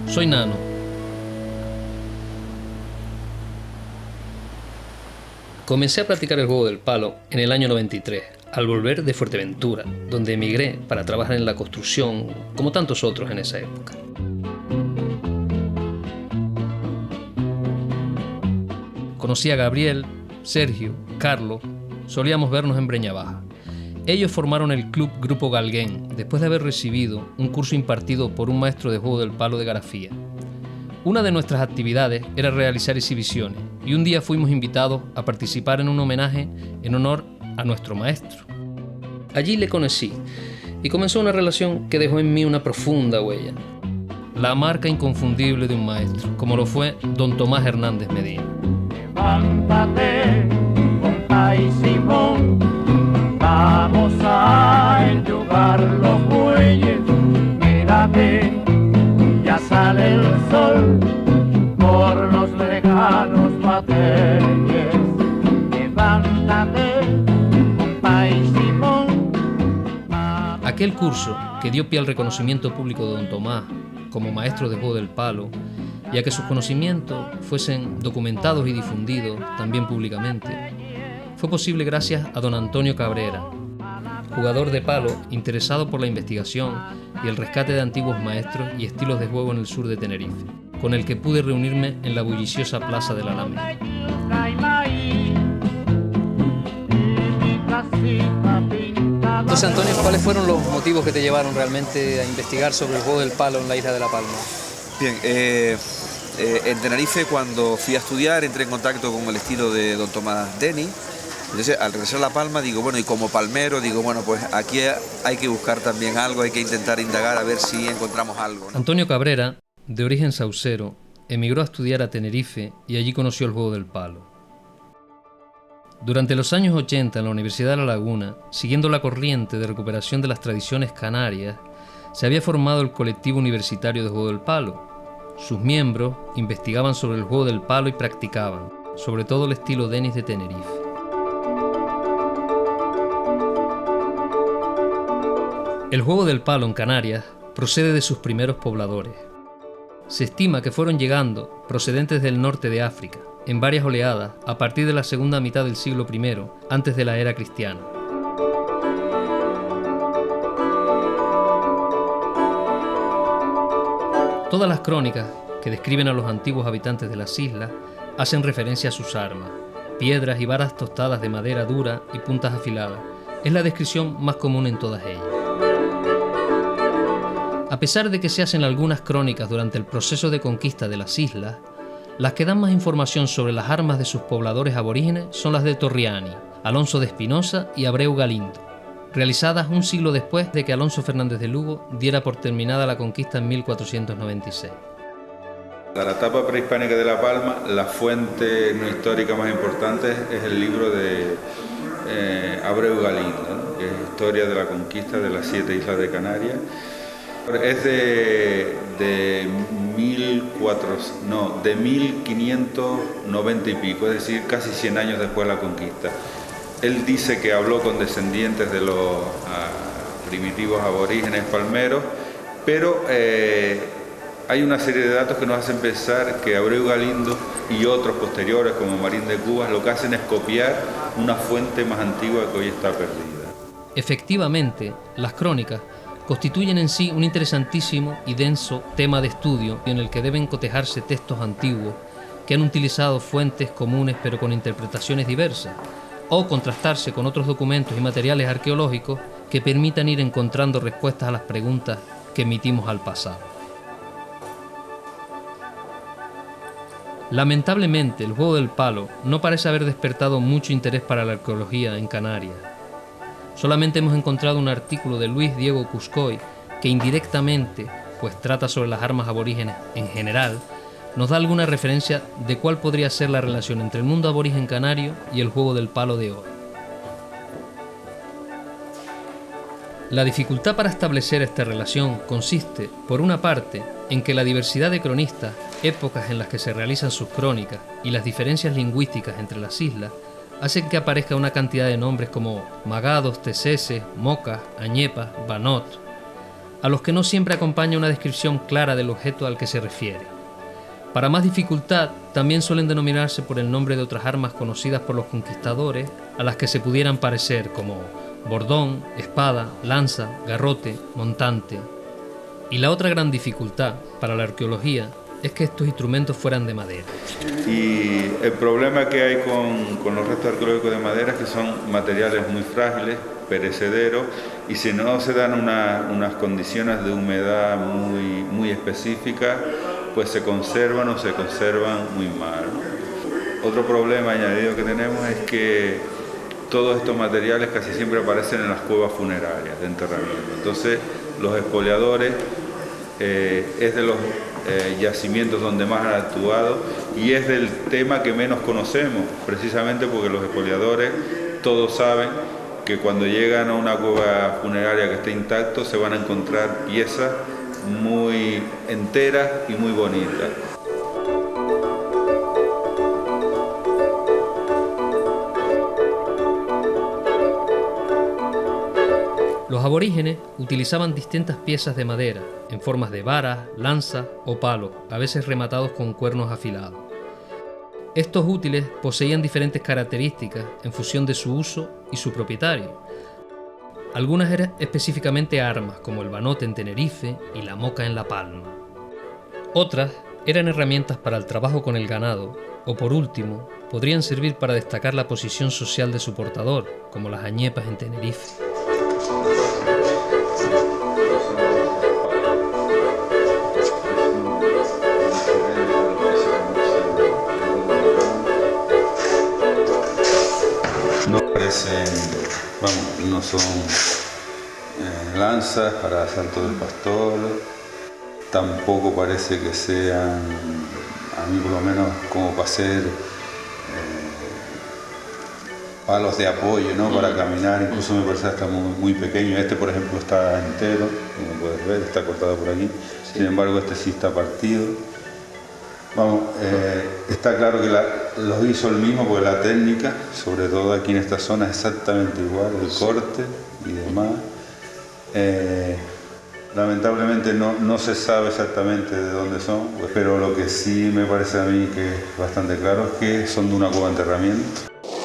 Soy Nano. Comencé a practicar el juego del palo en el año 93, al volver de Fuerteventura, donde emigré para trabajar en la construcción, como tantos otros en esa época. Conocí a Gabriel, Sergio, Carlos, solíamos vernos en Breña Baja. Ellos formaron el club Grupo Galguén, después de haber recibido un curso impartido por un maestro de juego del palo de Garafía. Una de nuestras actividades era realizar exhibiciones, y un día fuimos invitados a participar en un homenaje en honor a nuestro maestro. Allí le conocí, y comenzó una relación que dejó en mí una profunda huella. La marca inconfundible de un maestro, como lo fue don Tomás Hernández Medina. Levántate, compa y Simón, vamos a enyugar los bueyes. Mírate, ya sale el sol por los lejanos materiales. Levántate, compa y Simón. Aquel curso que dio pie al reconocimiento público de don Tomás como maestro de juego del palo, y a que sus conocimientos fuesen documentados y difundidos también públicamente, fue posible gracias a don Antonio Cabrera, jugador de palo interesado por la investigación y el rescate de antiguos maestros y estilos de juego en el sur de Tenerife, con el que pude reunirme en la bulliciosa plaza de la Alameda. Entonces, Antonio, ¿cuáles fueron los motivos que te llevaron realmente a investigar sobre el juego del palo en la isla de La Palma? Bien, en Tenerife, cuando fui a estudiar, entré en contacto con el estilo de don Tomás Denis. Entonces, al regresar a La Palma, digo, bueno, y como palmero, digo, bueno, pues aquí hay que buscar también algo, hay que intentar indagar a ver si encontramos algo, ¿no? Antonio Cabrera, de origen saucero, emigró a estudiar a Tenerife y allí conoció el juego del palo. Durante los años 80 en la Universidad de La Laguna, siguiendo la corriente de recuperación de las tradiciones canarias, se había formado el colectivo universitario de juego del palo. Sus miembros investigaban sobre el juego del palo y practicaban, sobre todo el estilo Denis de Tenerife. El juego del palo en Canarias procede de sus primeros pobladores. Se estima que fueron llegando procedentes del norte de África, en varias oleadas, a partir de la segunda mitad del siglo I, antes de la era cristiana. Todas las crónicas que describen a los antiguos habitantes de las islas hacen referencia a sus armas, piedras y varas tostadas de madera dura y puntas afiladas. Es la descripción más común en todas ellas. A pesar de que se hacen algunas crónicas durante el proceso de conquista de las islas, las que dan más información sobre las armas de sus pobladores aborígenes son las de Torriani, Alonso de Espinosa y Abreu Galindo, realizadas un siglo después de que Alonso Fernández de Lugo diera por terminada la conquista en 1496. Para la etapa prehispánica de La Palma, la fuente no histórica más importante es el libro de Abreu Galindo, ¿no? Que es Historia de la conquista de las 7 islas de Canarias. Es de 1590 y pico, es decir, casi 100 años después de la conquista. Él dice que habló con descendientes de los primitivos aborígenes palmeros, pero hay una serie de datos que nos hacen pensar que Abreu Galindo y otros posteriores, como Marín de Cubas, lo que hacen es copiar una fuente más antigua que hoy está perdida. Efectivamente, las crónicas constituyen en sí un interesantísimo y denso tema de estudio en el que deben cotejarse textos antiguos que han utilizado fuentes comunes pero con interpretaciones diversas, o contrastarse con otros documentos y materiales arqueológicos que permitan ir encontrando respuestas a las preguntas que emitimos al pasado. Lamentablemente, el juego del palo no parece haber despertado mucho interés para la arqueología en Canarias. Solamente hemos encontrado un artículo de Luis Diego Cuscoy que indirectamente, pues trata sobre las armas aborígenes en general, nos da alguna referencia de cuál podría ser la relación entre el mundo aborigen canario y el juego del palo de hoy. La dificultad para establecer esta relación consiste, por una parte, en que la diversidad de cronistas, épocas en las que se realizan sus crónicas y las diferencias lingüísticas entre las islas hacen que aparezca una cantidad de nombres como Magados, Teseses, Mocas, Añepas, Banot. a los que no siempre acompaña una descripción clara del objeto al que se refiere. Para más dificultad, también suelen denominarse por el nombre de otras armas conocidas por los conquistadores a las que se pudieran parecer, como bordón, espada, lanza, garrote, montante. Y la otra gran dificultad para la arqueología es que estos instrumentos fueran de madera. Y el problema que hay con los restos arqueológicos de madera es que son materiales muy frágiles, perecederos, y si no se dan unas condiciones de humedad muy específicas, pues se conservan muy mal. Otro problema añadido que tenemos es que todos estos materiales casi siempre aparecen en las cuevas funerarias de enterramiento. Entonces, los expoliadores es de los yacimientos donde más han actuado y es del tema que menos conocemos, precisamente porque los expoliadores todos saben que cuando llegan a una cueva funeraria que esté intacto se van a encontrar piezas muy enteras y muy bonitas. Los aborígenes utilizaban distintas piezas de madera, en formas de varas, lanzas o palos, a veces rematados con cuernos afilados. Estos útiles poseían diferentes características en función de su uso y su propietario. Algunas eran específicamente armas, como el banote en Tenerife y la moca en La Palma. Otras eran herramientas para el trabajo con el ganado, o por último, podrían servir para destacar la posición social de su portador, como las añepas en Tenerife. No son lanzas para asalto del pastor, tampoco parece que sean, a mí por lo menos, como para hacer palos de apoyo, ¿no? Para caminar, incluso me parece hasta muy pequeño. Este, por ejemplo, está entero, como puedes ver, está cortado por aquí, sin embargo este sí está partido. Está claro que los hizo el mismo porque la técnica, sobre todo aquí en esta zona, es exactamente igual, el corte y demás. Lamentablemente no se sabe exactamente de dónde son, pero lo que sí me parece a mí que es bastante claro es que son de una cueva de enterramiento.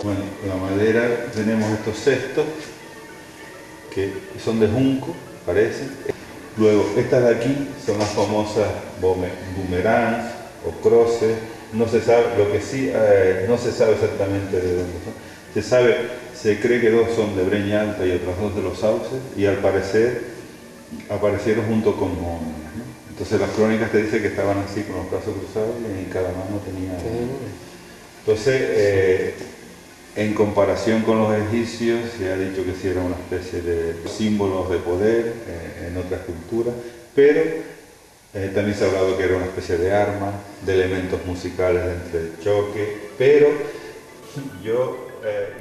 Bueno, la madera, tenemos estos cestos que son de junco, parece. Luego, estas de aquí son las famosas boomerangs o croces. No se sabe, lo que sí, no se sabe exactamente de dónde son. Se cree que dos son de Breña Alta y otras dos de los Sauces, y al parecer aparecieron junto con momias, ¿no? Entonces las crónicas te dicen que estaban así con los brazos cruzados y en cada mano tenía uno. Entonces, en comparación con los egipcios, se ha dicho que sí era una especie de símbolos de poder en otras culturas, pero también se ha hablado que era una especie de arma, de elementos musicales entre el choque, pero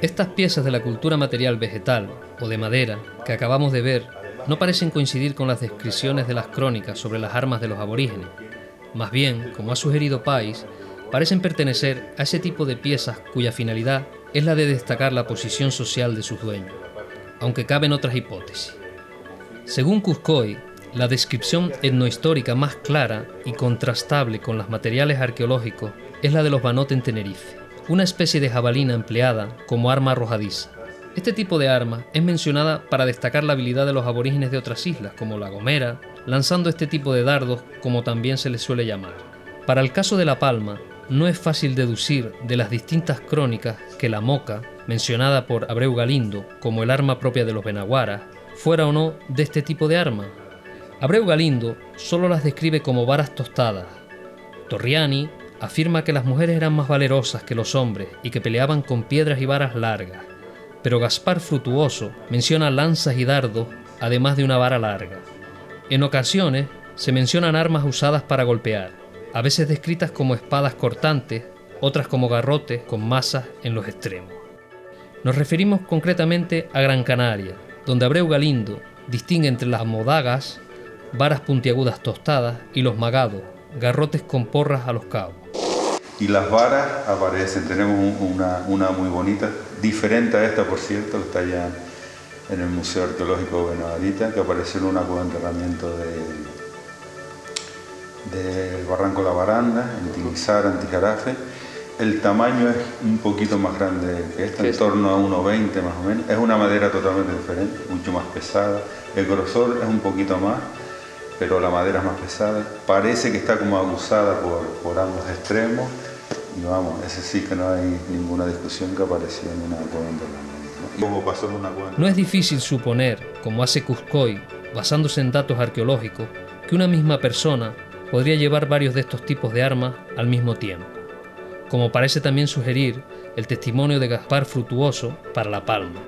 Estas piezas de la cultura material vegetal o de madera que acabamos de ver no parecen coincidir con las descripciones de las crónicas sobre las armas de los aborígenes. Más bien, como ha sugerido Pais, parecen pertenecer a ese tipo de piezas cuya finalidad es la de destacar la posición social de sus dueños, aunque caben otras hipótesis. Según Cuscoy, la descripción etnohistórica más clara y contrastable con los materiales arqueológicos es la de los banotes en Tenerife, una especie de jabalina empleada como arma arrojadiza. Este tipo de arma es mencionada para destacar la habilidad de los aborígenes de otras islas, como La Gomera, lanzando este tipo de dardos, como también se les suele llamar. Para el caso de La Palma, no es fácil deducir de las distintas crónicas que la moca, mencionada por Abreu Galindo como el arma propia de los benaguaras, fuera o no de este tipo de arma. Abreu Galindo solo las describe como varas tostadas. Torriani afirma que las mujeres eran más valerosas que los hombres y que peleaban con piedras y varas largas, pero Gaspar Frutuoso menciona lanzas y dardos, además de una vara larga. En ocasiones se mencionan armas usadas para golpear, a veces descritas como espadas cortantes, otras como garrotes con mazas en los extremos. Nos referimos concretamente a Gran Canaria, donde Abreu Galindo distingue entre las modagas, varas puntiagudas tostadas, y los magados, garrotes con porras a los cabos. Y las varas aparecen, tenemos una muy bonita, diferente a esta, por cierto, que está allá en el Museo Arqueológico de Benabarita, que apareció en una cueva de enterramiento del Barranco La Baranda, en Timizar, Antijarafe. El tamaño es un poquito más grande que esta, en torno a 1,20 más o menos. Es una madera totalmente diferente, mucho más pesada. El grosor es un poquito más, pero la madera es más pesada. Parece que está como abusada por ambos extremos. Y vamos, ese sí que no hay ninguna discusión, que apareció en una cueva de enterramiento. ¿Cómo pasó en una cueva? No es difícil suponer, como hace Cuscoy, basándose en datos arqueológicos, que una misma persona podría llevar varios de estos tipos de armas al mismo tiempo, como parece también sugerir el testimonio de Gaspar Frutuoso para La Palma.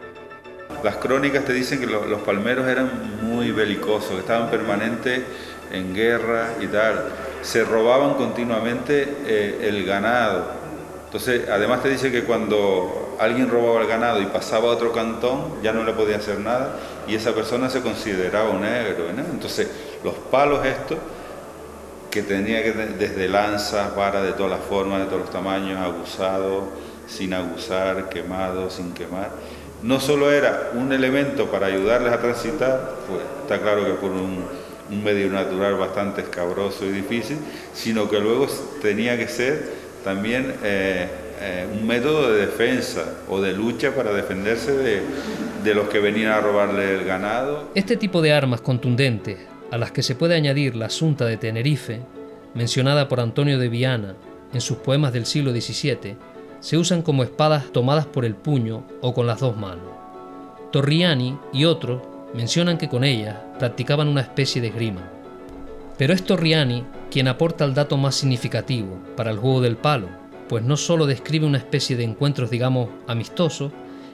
Las crónicas te dicen que los palmeros eran muy belicosos, que estaban permanentes en guerra y tal. Se robaban continuamente el ganado. Entonces, además te dice que cuando alguien robaba el ganado y pasaba a otro cantón, ya no le podía hacer nada y esa persona se consideraba un héroe, ¿no? Entonces, los palos estos, que tenía que desde lanzas, varas de todas las formas, de todos los tamaños, aguzados, sin aguzar, quemados, sin quemar. No solo era un elemento para ayudarles a transitar, pues está claro que por un medio natural bastante escabroso y difícil, sino que luego tenía que ser también un método de defensa o de lucha para defenderse de los que venían a robarle el ganado. Este tipo de armas contundentes, a las que se puede añadir la Asunta de Tenerife, mencionada por Antonio de Viana en sus poemas del siglo XVII, se usan como espadas tomadas por el puño o con las dos manos. Torriani y otros mencionan que con ellas practicaban una especie de esgrima. Pero es Torriani quien aporta el dato más significativo para el juego del palo, pues no solo describe una especie de encuentros, digamos, amistosos,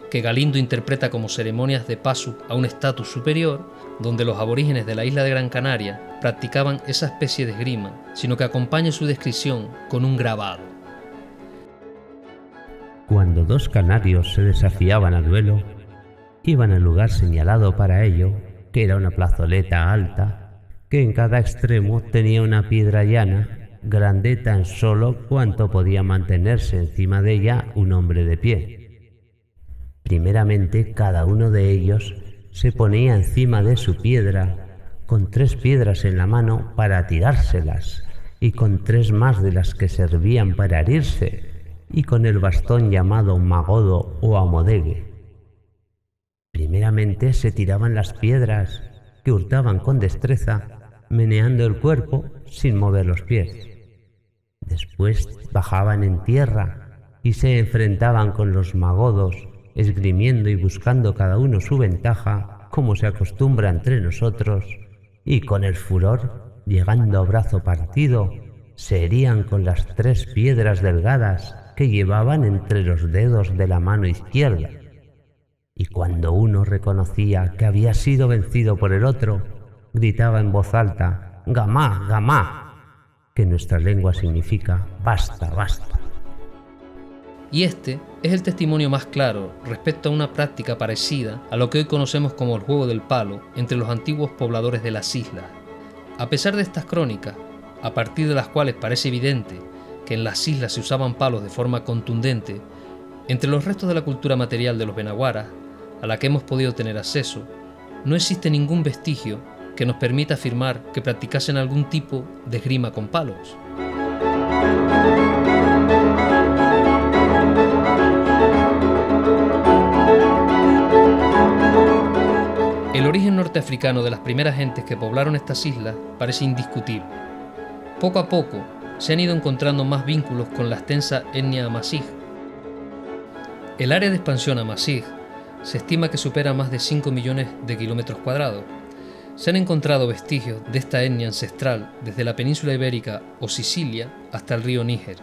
que Galindo interpreta como ceremonias de paso a un estatus superior, donde los aborígenes de la isla de Gran Canaria practicaban esa especie de esgrima, sino que acompaña su descripción con un grabado. Cuando dos canarios se desafiaban a duelo, iban al lugar señalado para ello, que era una plazoleta alta, que en cada extremo tenía una piedra llana, grande tan solo cuanto podía mantenerse encima de ella un hombre de pie. Primeramente, cada uno de ellos se ponía encima de su piedra, con 3 piedras en la mano para tirárselas, y con 3 más de las que servían para herirse, y con el bastón llamado magodo o amodegue. Primeramente se tiraban las piedras, que hurtaban con destreza, meneando el cuerpo sin mover los pies. Después bajaban en tierra y se enfrentaban con los magodos, esgrimiendo y buscando cada uno su ventaja, como se acostumbra entre nosotros, y con el furor, llegando a brazo partido, se herían con las 3 piedras delgadas que llevaban entre los dedos de la mano izquierda. Y cuando uno reconocía que había sido vencido por el otro, gritaba en voz alta, «Gamá, gamá», que en nuestra lengua significa «basta, basta». Y este es el testimonio más claro respecto a una práctica parecida a lo que hoy conocemos como el juego del palo entre los antiguos pobladores de las islas. A pesar de estas crónicas, a partir de las cuales parece evidente que en las islas se usaban palos de forma contundente, entre los restos de la cultura material de los benaguaras, a la que hemos podido tener acceso, no existe ningún vestigio que nos permita afirmar que practicasen algún tipo de esgrima con palos. El origen norteafricano de las primeras gentes que poblaron estas islas parece indiscutible. Poco a poco se han ido encontrando más vínculos con la extensa etnia Amazigh. El área de expansión Amazigh se estima que supera más de 5 millones de kilómetros cuadrados. Se han encontrado vestigios de esta etnia ancestral desde la península ibérica o Sicilia hasta el río Níger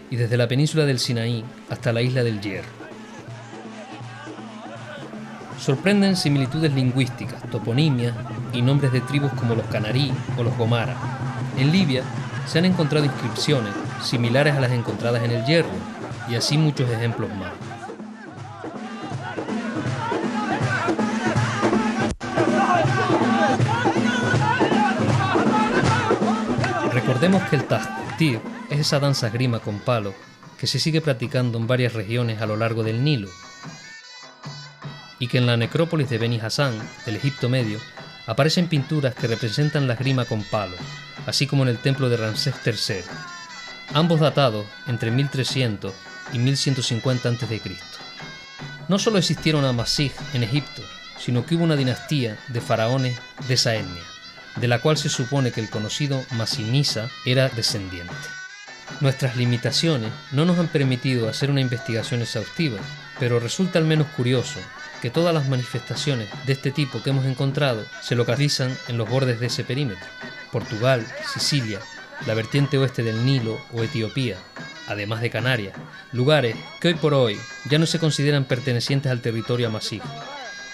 y desde la península del Sinaí hasta la isla del Hierro. Sorprenden similitudes lingüísticas, toponimias y nombres de tribus como los canarí o los gomara. En Libia se han encontrado inscripciones similares a las encontradas en el Hierro y así muchos ejemplos más. Recordemos que el tajtir es esa danza esgrima con palos que se sigue practicando en varias regiones a lo largo del Nilo. y que en la necrópolis de Beni Hasan, del Egipto Medio, aparecen pinturas que representan la esgrima con palos, así como en el templo de Ramsés III, ambos datados entre 1300 y 1150 a.C. No solo existieron amasij en Egipto, sino que hubo una dinastía de faraones de esa etnia, de la cual se supone que el conocido Masinisa era descendiente. Nuestras limitaciones no nos han permitido hacer una investigación exhaustiva, pero resulta al menos curioso que todas las manifestaciones de este tipo que hemos encontrado se localizan en los bordes de ese perímetro: Portugal, Sicilia, la vertiente oeste del Nilo o Etiopía, además de Canarias, lugares que hoy por hoy ya no se consideran pertenecientes al territorio amasij,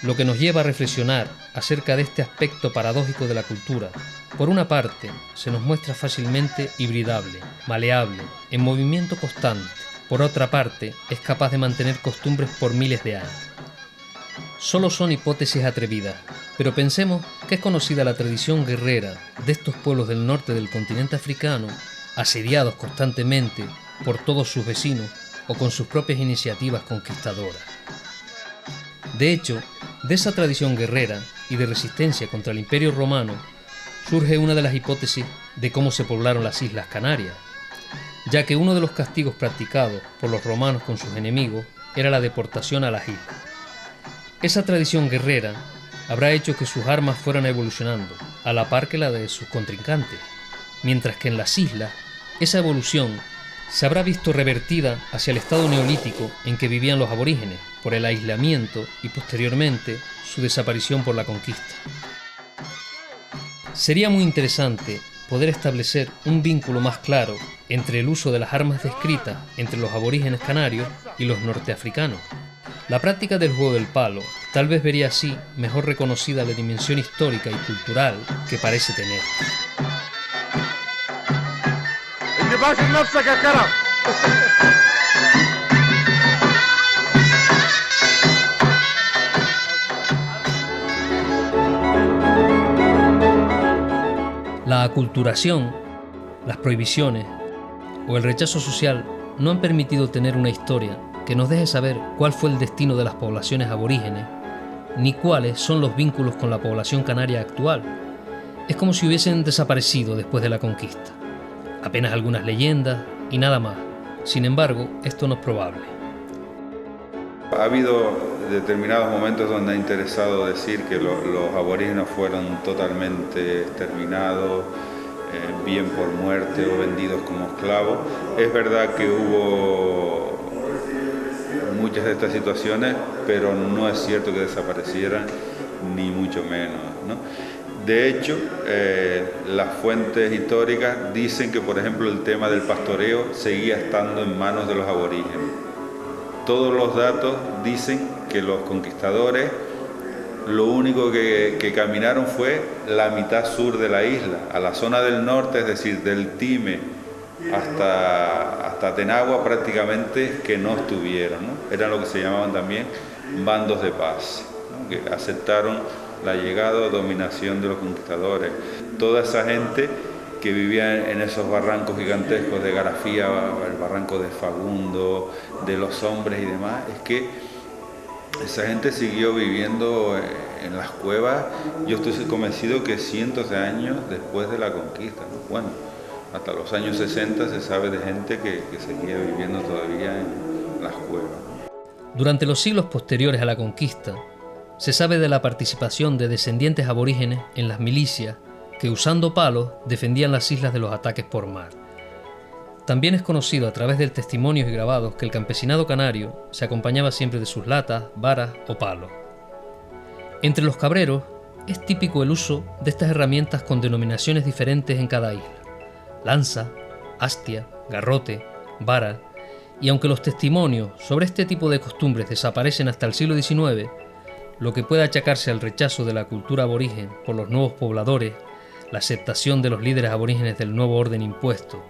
lo que nos lleva a reflexionar acerca de este aspecto paradójico de la cultura. Por una parte, se nos muestra fácilmente hibridable, maleable, en movimiento constante. Por otra parte, es capaz de mantener costumbres por miles de años. Solo son hipótesis atrevidas, pero pensemos que es conocida la tradición guerrera de estos pueblos del norte del continente africano, asediados constantemente por todos sus vecinos o con sus propias iniciativas conquistadoras. De hecho, de esa tradición guerrera y de resistencia contra el Imperio Romano surge una de las hipótesis de cómo se poblaron las Islas Canarias, ya que uno de los castigos practicados por los romanos con sus enemigos era la deportación a las islas. Esa tradición guerrera habrá hecho que sus armas fueran evolucionando, a la par que la de sus contrincantes, mientras que en las islas esa evolución se habrá visto revertida hacia el estado neolítico en que vivían los aborígenes, por el aislamiento y posteriormente su desaparición por la conquista. Sería muy interesante poder establecer un vínculo más claro entre el uso de las armas descritas entre los aborígenes canarios y los norteafricanos. La práctica del juego del palo tal vez vería así mejor reconocida la dimensión histórica y cultural que parece tener. La aculturación, las prohibiciones o el rechazo social no han permitido tener una historia que nos deje saber cuál fue el destino de las poblaciones aborígenes, ni cuáles son los vínculos con la población canaria actual. Es como si hubiesen desaparecido después de la conquista. Apenas algunas leyendas y nada más. Sin embargo, esto no es probable. Ha habido determinados momentos donde ha interesado decir que los aborígenes fueron totalmente exterminados, bien por muerte o vendidos como esclavos. Es verdad que hubo muchas de estas situaciones, pero no es cierto que desaparecieran, ni mucho menos, ¿no? De hecho, las fuentes históricas dicen que, por ejemplo, el tema del pastoreo seguía estando en manos de los aborígenes. Todos los datos dicen que los conquistadores lo único que caminaron fue la mitad sur de la isla, a la zona del norte, es decir, del Time hasta Tenagua prácticamente que no estuvieron, ¿no? Eran lo que se llamaban también bandos de paz, ¿no? Que aceptaron la llegada o dominación de los conquistadores. Toda esa gente que vivía en esos barrancos gigantescos de Garafía, el barranco de Fagundo, de los Hombres y demás, es que esa gente siguió viviendo en las cuevas. Yo estoy convencido que cientos de años después de la conquista, ¿no? Bueno, hasta los años 60 se sabe de gente que seguía viviendo todavía en las cuevas. Durante los siglos posteriores a la conquista, se sabe de la participación de descendientes aborígenes en las milicias que, usando palos, defendían las islas de los ataques por mar. También es conocido a través de testimonios y grabados que el campesinado canario se acompañaba siempre de sus latas, varas o palos. Entre los cabreros es típico el uso de estas herramientas con denominaciones diferentes en cada isla: lanza, hastia, garrote, vara, y aunque los testimonios sobre este tipo de costumbres desaparecen hasta el siglo XIX, lo que puede achacarse al rechazo de la cultura aborigen por los nuevos pobladores, la aceptación de los líderes aborígenes del nuevo orden impuesto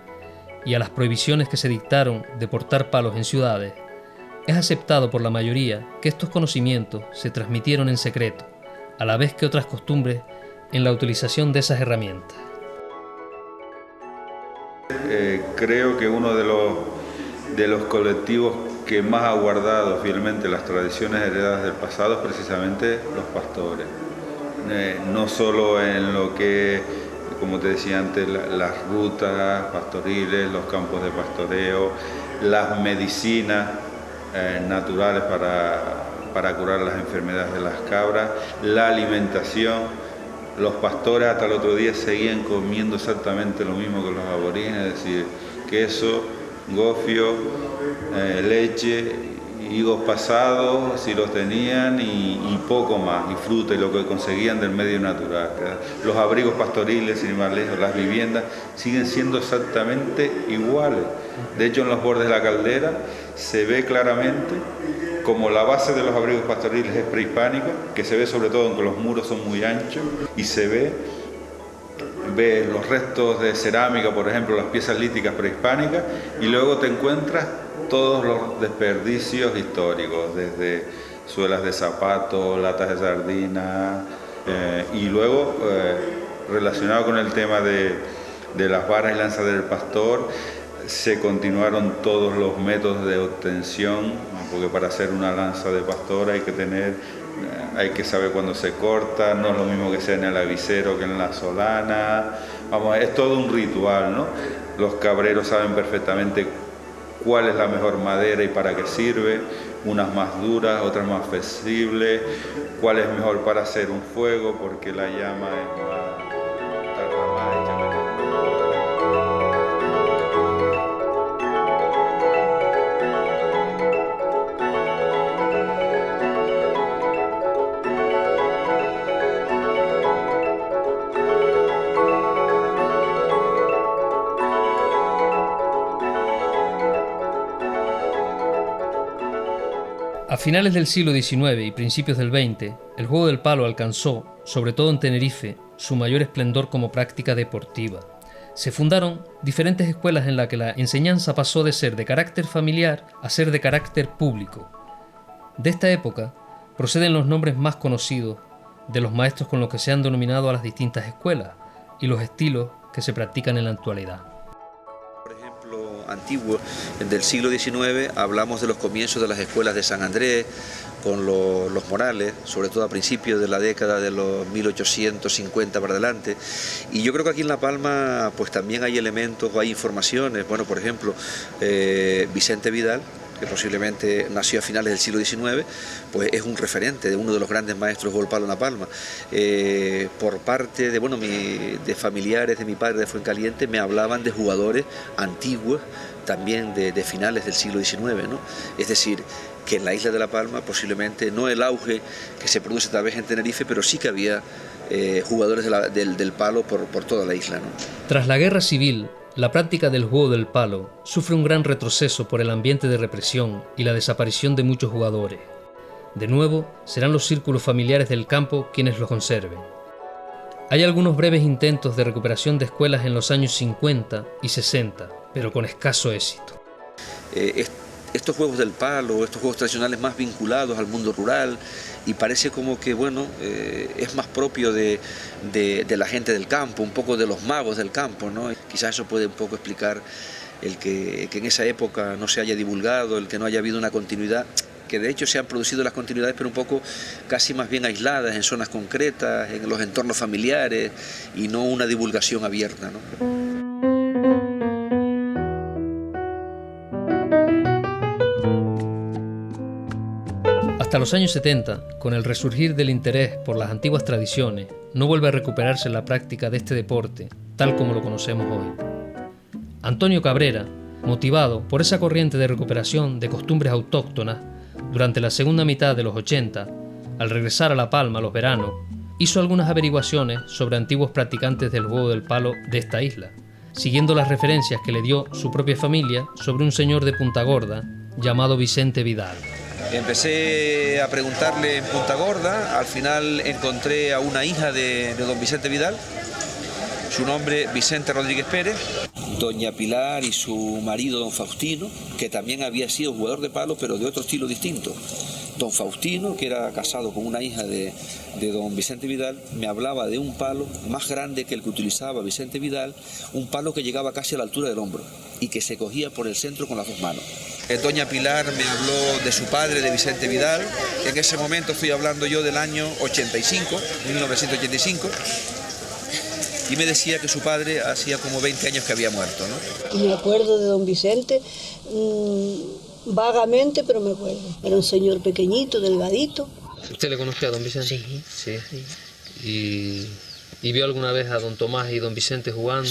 y a las prohibiciones que se dictaron de portar palos en ciudades, es aceptado por la mayoría que estos conocimientos se transmitieron en secreto, a la vez que otras costumbres en la utilización de esas herramientas. Creo que uno de los colectivos que más ha guardado fielmente las tradiciones heredadas del pasado es precisamente los pastores. No solo en lo que, como te decía antes, las rutas pastoriles, los campos de pastoreo, las medicinas naturales para curar las enfermedades de las cabras, la alimentación. Los pastores hasta el otro día seguían comiendo exactamente lo mismo que los aborígenes, es decir, queso, gofio, leche, higos pasados si los tenían y poco más, y fruta y lo que conseguían del medio natural. Los abrigos pastoriles, sin ir más lejos, las viviendas siguen siendo exactamente iguales. De hecho, en los bordes de la caldera se ve claramente como la base de los abrigos pastoriles es prehispánica, que se ve sobre todo aunque los muros son muy anchos, y se ve los restos de cerámica, por ejemplo, las piezas líticas prehispánicas, y luego te encuentras todos los desperdicios históricos, desde suelas de zapatos, latas de sardinas, y luego relacionado con el tema de las varas y lanzas del pastor, se continuaron todos los métodos de obtención, porque para hacer una lanza de pastor hay que saber cuándo se corta, no es lo mismo que sea en el avisero que en la solana, vamos, es todo un ritual, ¿no? Los cabreros saben perfectamente cuál es la mejor madera y para qué sirve, unas más duras, otras más flexibles, cuál es mejor para hacer un fuego, porque la llama es más, tarda más en echar. A finales del siglo XIX y principios del XX, el juego del palo alcanzó, sobre todo en Tenerife, su mayor esplendor como práctica deportiva. Se fundaron diferentes escuelas en las que la enseñanza pasó de ser de carácter familiar a ser de carácter público. De esta época proceden los nombres más conocidos de los maestros con los que se han denominado a las distintas escuelas y los estilos que se practican en la actualidad. Antiguo del siglo XIX, hablamos de los comienzos de las escuelas de San Andrés, con los Morales, sobre todo a principios de la década de los 1850 para adelante, y yo creo que aquí en La Palma pues también hay elementos o hay informaciones, bueno, por ejemplo, Vicente Vidal, que posiblemente nació a finales del siglo XIX, pues es un referente de uno de los grandes maestros del palo en La Palma. Por parte de familiares de mi padre de Fuencaliente me hablaban de jugadores antiguos, también de finales del siglo XIX, ¿no? Es decir, que en la isla de La Palma posiblemente no el auge que se produce tal vez en Tenerife, pero sí que había jugadores del palo por toda la isla, ¿no? Tras la guerra civil, la práctica del juego del palo sufre un gran retroceso por el ambiente de represión y la desaparición de muchos jugadores. De nuevo, serán los círculos familiares del campo quienes lo conserven. Hay algunos breves intentos de recuperación de escuelas en los años 50 y 60, pero con escaso éxito. Estos juegos del palo, estos juegos tradicionales más vinculados al mundo rural, y parece como que es más propio de la gente del campo, un poco de los magos del campo, ¿no? Quizás eso puede un poco explicar el que en esa época no se haya divulgado, el que no haya habido una continuidad, que de hecho se han producido las continuidades, pero un poco casi más bien aisladas, en zonas concretas, en los entornos familiares, y no una divulgación abierta, ¿no? Hasta los años 70, con el resurgir del interés por las antiguas tradiciones, no vuelve a recuperarse la práctica de este deporte, tal como lo conocemos hoy. Antonio Cabrera, motivado por esa corriente de recuperación de costumbres autóctonas, durante la segunda mitad de los 80, al regresar a La Palma los veranos, hizo algunas averiguaciones sobre antiguos practicantes del juego del palo de esta isla, siguiendo las referencias que le dio su propia familia sobre un señor de Punta Gorda llamado Vicente Vidal. Empecé a preguntarle en Punta Gorda, al final encontré a una hija de don Vicente Vidal, su nombre Vicente Rodríguez Pérez, doña Pilar y su marido don Faustino, que también había sido jugador de palo, pero de otro estilo distinto. Don Faustino, que era casado con una hija de don Vicente Vidal, me hablaba de un palo más grande que el que utilizaba Vicente Vidal, un palo que llegaba casi a la altura del hombro y que se cogía por el centro con las dos manos. Doña Pilar me habló de su padre, de Vicente Vidal. En ese momento estoy hablando yo del año 85, 1985, y me decía que su padre hacía como 20 años que había muerto, ¿no? Me acuerdo de don Vicente, vagamente, pero me acuerdo. Era un señor pequeñito, delgadito. ¿Usted le conoció a don Vicente? Sí. ¿Y vio alguna vez a don Tomás y don Vicente jugando?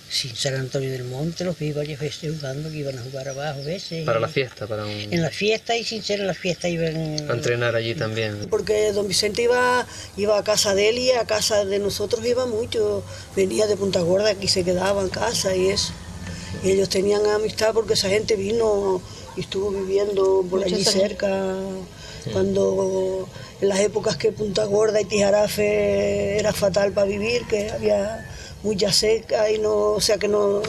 Sí, en San Antonio del Monte los vi varias veces jugando, que iban a jugar abajo a veces. ¿Para la fiesta? En la fiesta, y sin ser en la fiesta iban... A entrenar allí también. Porque don Vicente iba a casa de él y a casa de nosotros iba mucho. Venía de Punta Gorda, aquí se quedaba en casa y eso. Y ellos tenían amistad porque esa gente vino y estuvo viviendo por allí cerca. Cuando en las épocas que Punta Gorda y Tijarafe era fatal para vivir, que había mucha seca y no, o sea que no,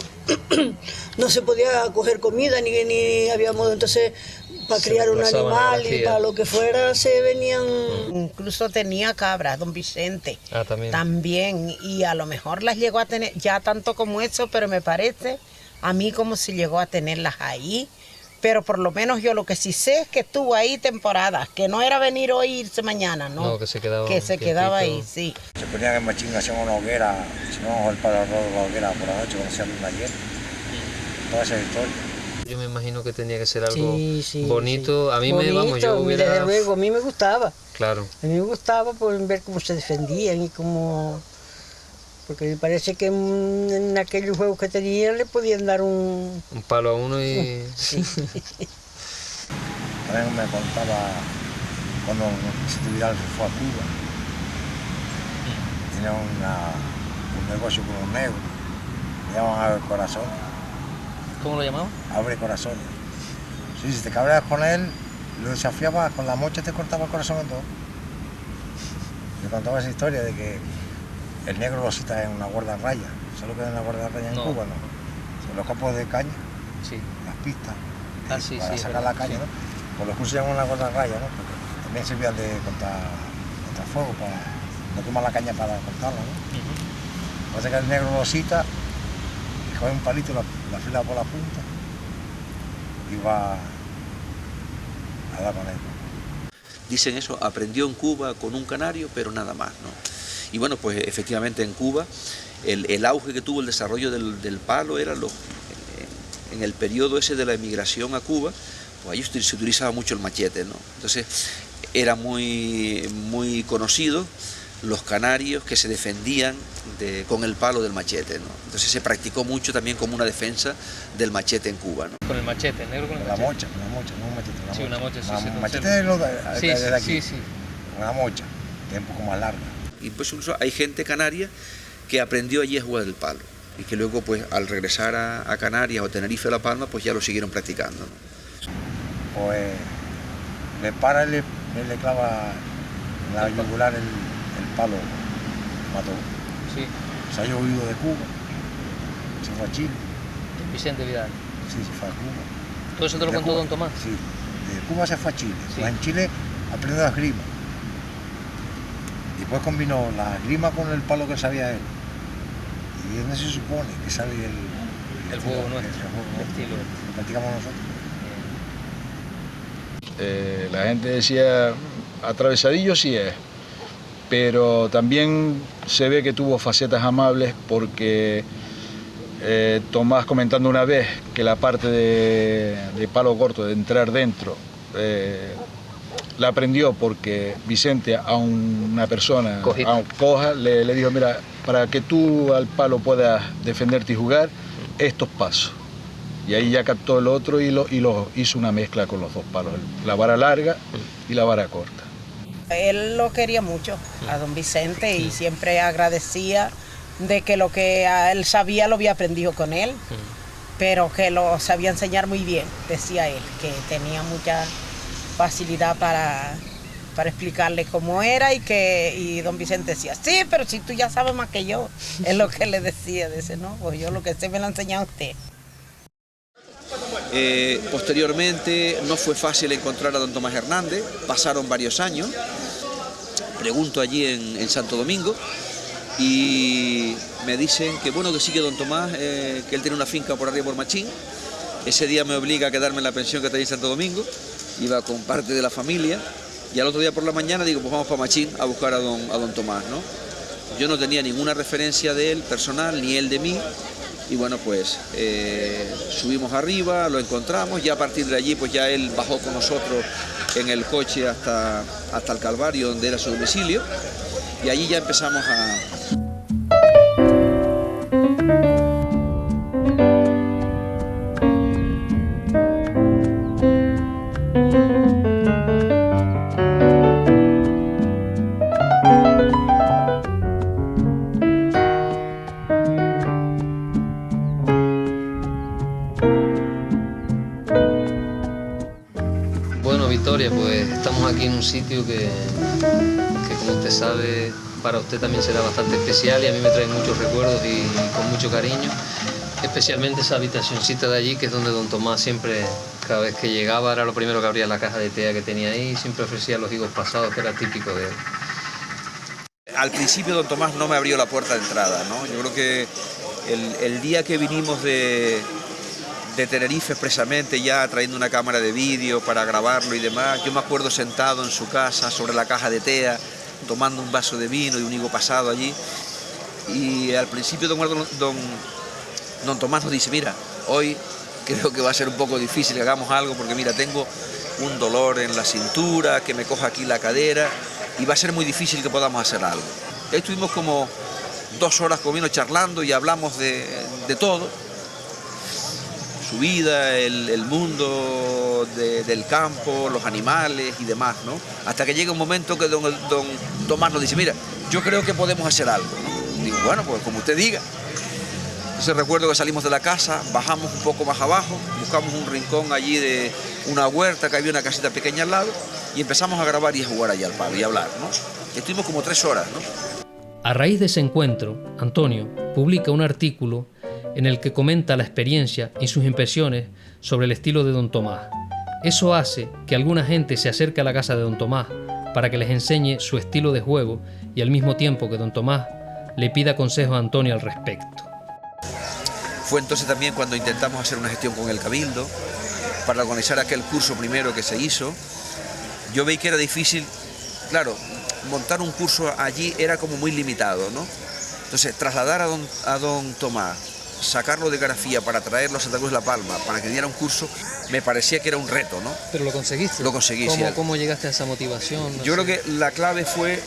no se podía coger comida ni había modo, entonces para criar un animal y para lo que fuera se venían. Incluso tenía cabras, don Vicente. También. Y a lo mejor las llegó a tener, ya tanto como eso, pero me parece a mí como si llegó a tenerlas ahí. Pero por lo menos yo lo que sí sé es que estuvo ahí temporadas, que no era venir hoy e irse mañana, ¿no? No, que se quedaba. Que se quedaba ahí, sí. Se ponían en machín, hacían una hoguera, si no el palo de la hoguera por la noche, cuando hacían una ayer. Toda esa historia. Yo me imagino que tenía que ser algo bonito. A mí bonito, desde luego, a mí me gustaba. Claro. A mí me gustaba por ver cómo se defendían y cómo... Porque me parece que en aquellos juegos que tenían le podían dar un palo a uno y... Sí. También me contaba cuando Vicente Vidal se fue a Cuba. Tenía un negocio con los negros. Le llamaban Abre Corazón. ¿Cómo lo llamaban? Abre Corazón. Sí, si te cabreas con él, lo desafiaba, con la mocha te cortaba el corazón en dos. Me contaba esa historia de que el negro lo cita en una guardarraya. ¿Sabes lo que es una guardarraya en Cuba? No. Son los campos de caña, las pistas, para sacar la caña, ¿no? Pues los cursos llaman una guardarraya, ¿no? Porque también servían de contra fuego, para no quemar la caña para cortarla, ¿no? Lo que pasa es que el negro lo cita, y coge un palito, la fila por la punta, y va a dar con él. Dicen eso, aprendió en Cuba con un canario, pero nada más, ¿no? Y bueno, pues efectivamente en Cuba el auge que tuvo el desarrollo del palo era en el periodo ese de la emigración a Cuba, pues ahí se utilizaba mucho el machete, ¿no? Entonces era muy conocido los canarios que se defendían con el palo del machete, ¿no? Entonces se practicó mucho también como una defensa del machete en Cuba, ¿no? Con el machete, negro con el machete. Con la mocha, no un machete. Sí, una mocha, sí. Un machete de aquí. Sí. Una mocha, que es un poco más larga. Y pues incluso hay gente canaria que aprendió allí a jugar el palo y que luego pues al regresar a Canarias o Tenerife o La Palma pues ya lo siguieron practicando, ¿no? Pues le para y le clava en la yugular el palo, mató. Sí. Se había huido de Cuba, se fue a Chile. Vicente Vidal. Sí, se fue a Cuba. ¿Todo eso te lo contó don Tomás? Sí, de Cuba se fue a Chile. Sí. Pues en Chile aprendió la esgrima. Después combinó la esgrima con el palo que sabía él. Y en eso se supone que sale el juego nuestro, el estilo que practicamos nosotros. La gente decía atravesadillo sí es, pero también se ve que tuvo facetas amables porque Tomás comentando una vez que la parte de palo corto, de entrar dentro, la aprendió porque Vicente a una persona coja le dijo, mira, para que tú al palo puedas defenderte y jugar, estos pasos. Y ahí ya captó el otro y lo hizo una mezcla con los dos palos, la vara larga y la vara corta. Él lo quería mucho, a don Vicente, y siempre agradecía de que lo que él sabía lo había aprendido con él, pero que lo sabía enseñar muy bien, decía él, que tenía mucha facilidad para explicarle cómo era y don Vicente decía, sí, pero si tú ya sabes más que yo, es lo que le decía, dice, no, pues yo lo que sé me lo ha enseñado usted. Posteriormente no fue fácil encontrar a don Tomás Hernández, pasaron varios años, pregunto allí en Santo Domingo y me dicen que bueno, que sí, que don Tomás, que él tiene una finca por arriba por Machín. Ese día me obliga a quedarme en la pensión que está ahí en Santo Domingo, iba con parte de la familia y al otro día por la mañana digo, pues vamos para Machín a buscar a don Tomás, ¿no? Yo no tenía ninguna referencia de él personal, ni él de mí. Y bueno, pues subimos arriba, lo encontramos, y a partir de allí pues ya él bajó con nosotros en el coche hasta el Calvario, donde era su domicilio, y allí ya empezamos a... Pues estamos aquí en un sitio que como usted sabe, para usted también será bastante especial y a mí me trae muchos recuerdos y con mucho cariño, especialmente esa habitacioncita de allí, que es donde don Tomás siempre, cada vez que llegaba, era lo primero que abría la caja de tea que tenía ahí y siempre ofrecía los higos pasados, que era típico de él. Al principio don Tomás no me abrió la puerta de entrada, ¿no? Yo creo que el día que vinimos de Tenerife expresamente, ya trayendo una cámara de vídeo para grabarlo y demás, yo me acuerdo sentado en su casa sobre la caja de tea, tomando un vaso de vino y un higo pasado allí, y al principio don Tomás nos dice, mira, hoy creo que va a ser un poco difícil que hagamos algo porque mira, tengo un dolor en la cintura, que me coja aquí la cadera y va a ser muy difícil que podamos hacer algo. Estuvimos como 2 horas comiendo, charlando y hablamos de todo. Su vida, el mundo del campo, los animales y demás, ¿no? Hasta que llega un momento que don Tomás nos dice, mira, yo creo que podemos hacer algo, ¿no? Digo, bueno, pues como usted diga. Entonces recuerdo que salimos de la casa, bajamos un poco más abajo, buscamos un rincón allí de una huerta, que había una casita pequeña al lado, y empezamos a grabar y a jugar allí al palo y a hablar, ¿no? Estuvimos como 3 horas, ¿no? A raíz de ese encuentro, Antonio publica un artículo en el que comenta la experiencia y sus impresiones sobre el estilo de don Tomás. Eso hace que alguna gente se acerque a la casa de don Tomás para que les enseñe su estilo de juego y al mismo tiempo que don Tomás le pida consejos a Antonio al respecto. Fue entonces también cuando intentamos hacer una gestión con el Cabildo para organizar aquel curso primero que se hizo. Yo veí que era difícil, claro, montar un curso allí era como muy limitado, ¿no? Entonces, trasladar a don Tomás, sacarlo de Garafía para traerlo a Santa Cruz de la Palma, para que diera un curso, me parecía que era un reto, ¿no? ¿Pero lo conseguiste? Lo conseguí, sí. ¿Cómo llegaste a esa motivación? Yo creo que la clave fue,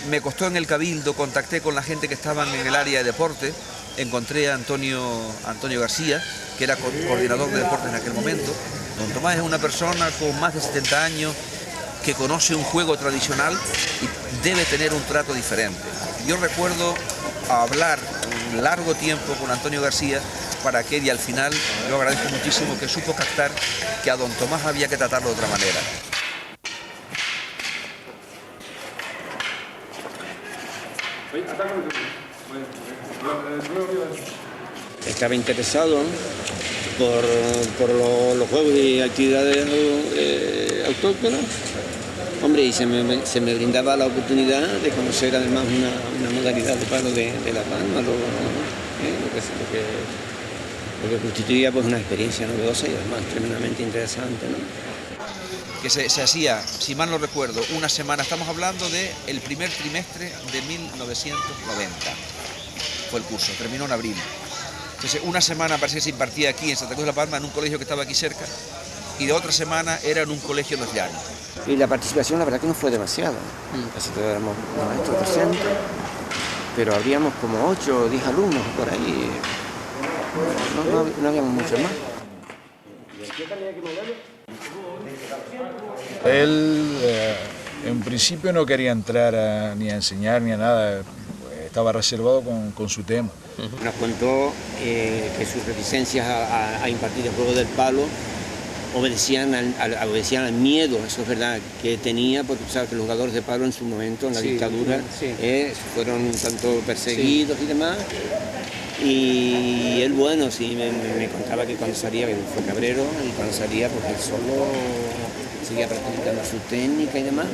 me costó en el Cabildo, contacté con la gente que estaban en el área de deporte, encontré a Antonio García, que era coordinador de deportes en aquel momento. Don Tomás es una persona con más de 70 años, que conoce un juego tradicional y debe tener un trato diferente. Yo recuerdo hablar un largo tiempo con Antonio García para que, y al final, yo agradezco muchísimo que supo captar que a don Tomás había que tratarlo de otra manera. Estaba interesado por los juegos y actividades autóctonas. Hombre, y se me brindaba la oportunidad de conocer además una modalidad de palo de La Palma, lo que constituía pues una experiencia novedosa y además tremendamente interesante, ¿no? Que se hacía, si mal no recuerdo, una semana, estamos hablando del primer trimestre de 1990, fue el curso, terminó en abril. Entonces, una semana parece que se impartía aquí en Santa Cruz de la Palma, en un colegio que estaba aquí cerca, y de otra semana era en un colegio en Los Llanos. Y la participación, la verdad que no fue demasiado. Casi todos éramos maestros docentes, pero habríamos como 8 o 10 alumnos por ahí. No habíamos muchos más. Él en principio no quería entrar ni a enseñar ni a nada, estaba reservado con su tema. Nos contó que sus reticencias a impartir el juego del palo obedecían al miedo, eso es verdad, que tenía, porque tú sabes que los jugadores de palo en su momento, en la dictadura, fueron tanto perseguidos y demás, Y él, bueno, sí, me contaba que cuando salía, que fue cabrero, y cuando salía, porque él solo seguía practicando su técnica y demás.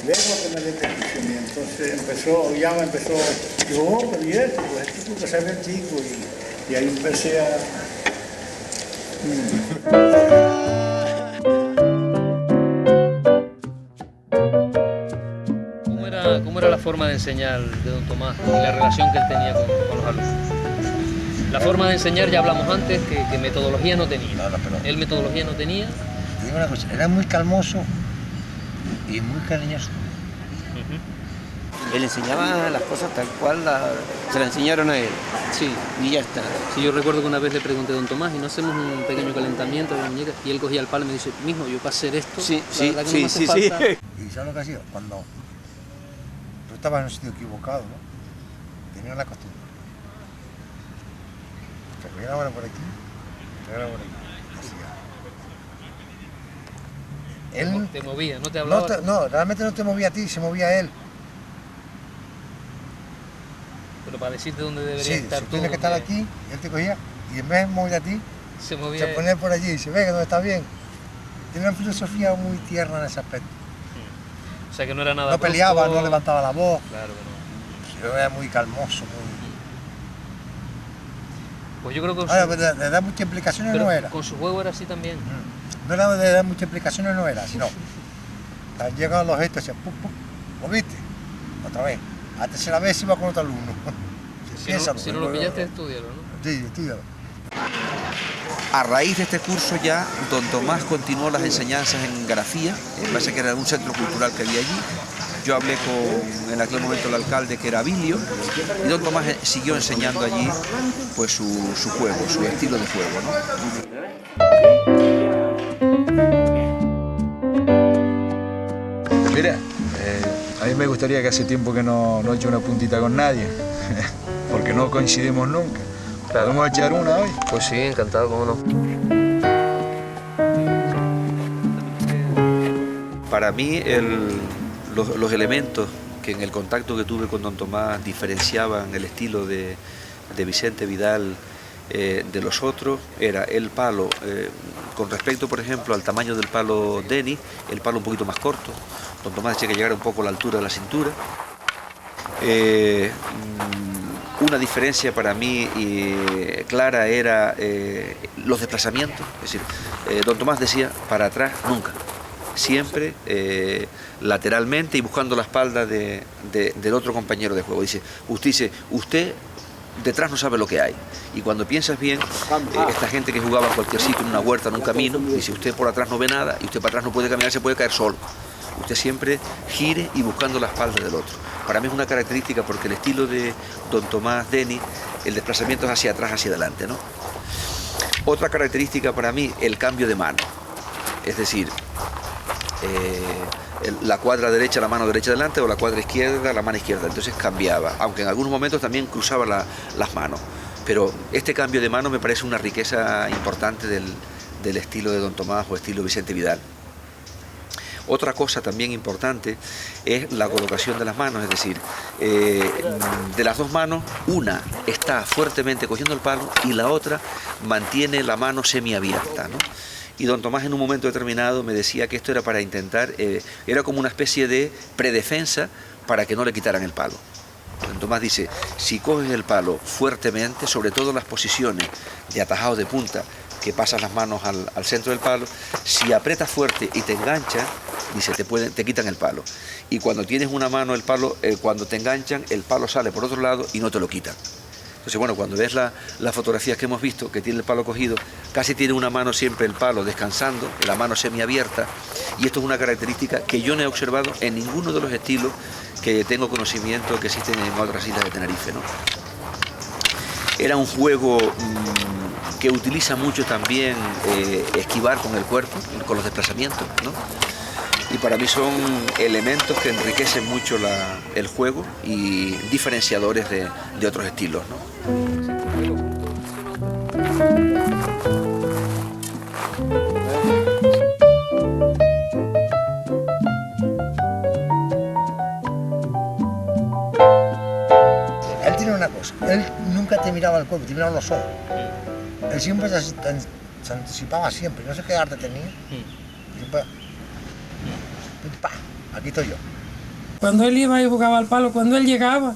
Luego que me detecté, entonces empezó, yo, pero ¿y esto? Pues esto es que sabe el chico, y ahí empecé a... ¿Cómo era la forma de enseñar de don Tomás y la relación que él tenía con los alumnos? La forma de enseñar, ya hablamos antes, que metodología no tenía. Él metodología no tenía. Te digo una cosa, era muy calmoso y muy cariñoso. Él enseñaba las cosas tal cual se las enseñaron a él. Sí. Y ya está. Sí, yo recuerdo que una vez le pregunté a don Tomás y no hacemos un pequeño calentamiento de la muñeca, y él cogía el palo y me dice, mijo, yo para hacer esto, sí, la verdad que no me hace falta. ¿Y sabes lo que ha sido? Cuando tú estabas en un sitio equivocado, ¿no? Tenías la costumbre. Te cogía la mano por aquí, te cogía la mano por aquí. Él te movía, no te hablaba. No, realmente no te movía a ti, se movía a él. Pero para decirte dónde debería estar tú. Tienes que estar aquí, él te cogía y en vez de mover a ti, se ponía por allí y se ve que no está bien. Tiene una filosofía muy tierna en ese aspecto. O sea que no era nada. No peleaba, no levantaba la voz. Claro que no. Yo era muy calmoso, muy... Pues yo creo que. Ahora, pues de dar muchas explicaciones no era. Con su juego era así también. No era de dar muchas explicaciones, no era, sino. Han llegado los gestos y decían, pum, pum, ¿lo viste? Otra vez. A la tercera vez iba con otro alumno. Si no lo pillaste, estudialo, ¿no? Sí, estudialo. A raíz de este curso ya, don Tomás continuó las enseñanzas en grafía, me parece que era un centro cultural que había allí. Yo hablé con en aquel momento el alcalde, que era Abilio, y don Tomás siguió enseñando allí pues su juego, su estilo de juego, ¿no? Mira, a mí me gustaría, que hace tiempo que no he hecho una puntita con nadie, porque no coincidimos nunca. ¿Podemos echar una hoy? Pues sí, encantado, cómo no. Para mí, los elementos que en el contacto que tuve con don Tomás diferenciaban el estilo de Vicente Vidal de los otros, era el palo, con respecto, por ejemplo, al tamaño del palo Denis, el palo un poquito más corto. Don Tomás decía que llegara un poco a la altura de la cintura. Una diferencia para mí clara era los desplazamientos, es decir, don Tomás decía para atrás nunca, siempre lateralmente y buscando la espalda del otro compañero de juego. Usted detrás no sabe lo que hay, y cuando piensas bien, esta gente que jugaba en cualquier sitio, en una huerta, en un camino, dice, usted por atrás no ve nada y usted para atrás no puede caminar, se puede caer solo. Usted siempre gire y buscando la espalda del otro. Para mí es una característica, porque el estilo de don Tomás Denis, el desplazamiento es hacia atrás, hacia adelante, ¿no? Otra característica para mí, el cambio de mano. Es decir, la cuadra derecha, la mano derecha delante, o la cuadra izquierda, la mano izquierda. Entonces cambiaba, aunque en algunos momentos también cruzaba las manos. Pero este cambio de mano me parece una riqueza importante del estilo de don Tomás o estilo Vicente Vidal. Otra cosa también importante es la colocación de las manos, es decir, de las dos manos, una está fuertemente cogiendo el palo y la otra mantiene la mano semiabierta, ¿no? Y don Tomás en un momento determinado me decía que esto era para intentar, era como una especie de predefensa para que no le quitaran el palo. Don Tomás dice, si coges el palo fuertemente, sobre todo en las posiciones de atajado de punta, que pasas las manos al centro del palo, si aprietas fuerte y te enganchan, dice, te quitan el palo. Y cuando tienes una mano, el palo, cuando te enganchan, el palo sale por otro lado y no te lo quitan. Entonces, bueno, cuando ves las fotografías que hemos visto, que tiene el palo cogido, casi tiene una mano siempre el palo descansando, la mano semiabierta, y esto es una característica que yo no he observado en ninguno de los estilos que tengo conocimiento que existen en otras islas de Tenerife, ¿no? Era un juego que utiliza mucho también esquivar con el cuerpo, con los desplazamientos, ¿no? Y para mí son elementos que enriquecen mucho el juego y diferenciadores de otros estilos, ¿no? Él tiene una cosa, él miraba el cuerpo, te miraba los ojos. Él siempre se anticipaba siempre, no sé qué arte tenía. Siempre, ¡pah! Aquí estoy yo. Cuando él iba y jugaba al palo, cuando él llegaba,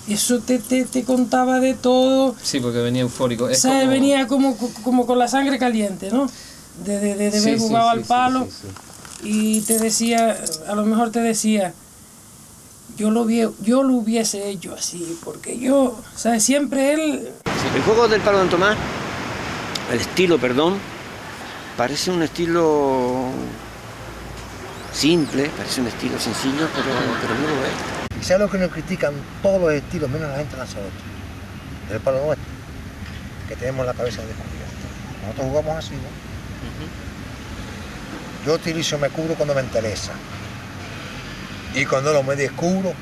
eso te contaba de todo. Sí, porque venía eufórico. O sea, venía como con la sangre caliente, ¿no? De ver jugado al palo. Y te decía, a lo mejor te decía, yo lo hubiese hecho así, porque yo, ¿sabes? Siempre él... El juego del palo de Don Tomás, el estilo, perdón, parece un estilo simple, parece un estilo sencillo, pero no lo es. ¿Y sabes lo que nos critican todos los estilos, menos la gente de Lanzarote? El palo nuestro, que tenemos la cabeza descubierta. Nosotros jugamos así, ¿no? Yo utilizo, me cubro cuando me interesa. Y cuando no me descubro,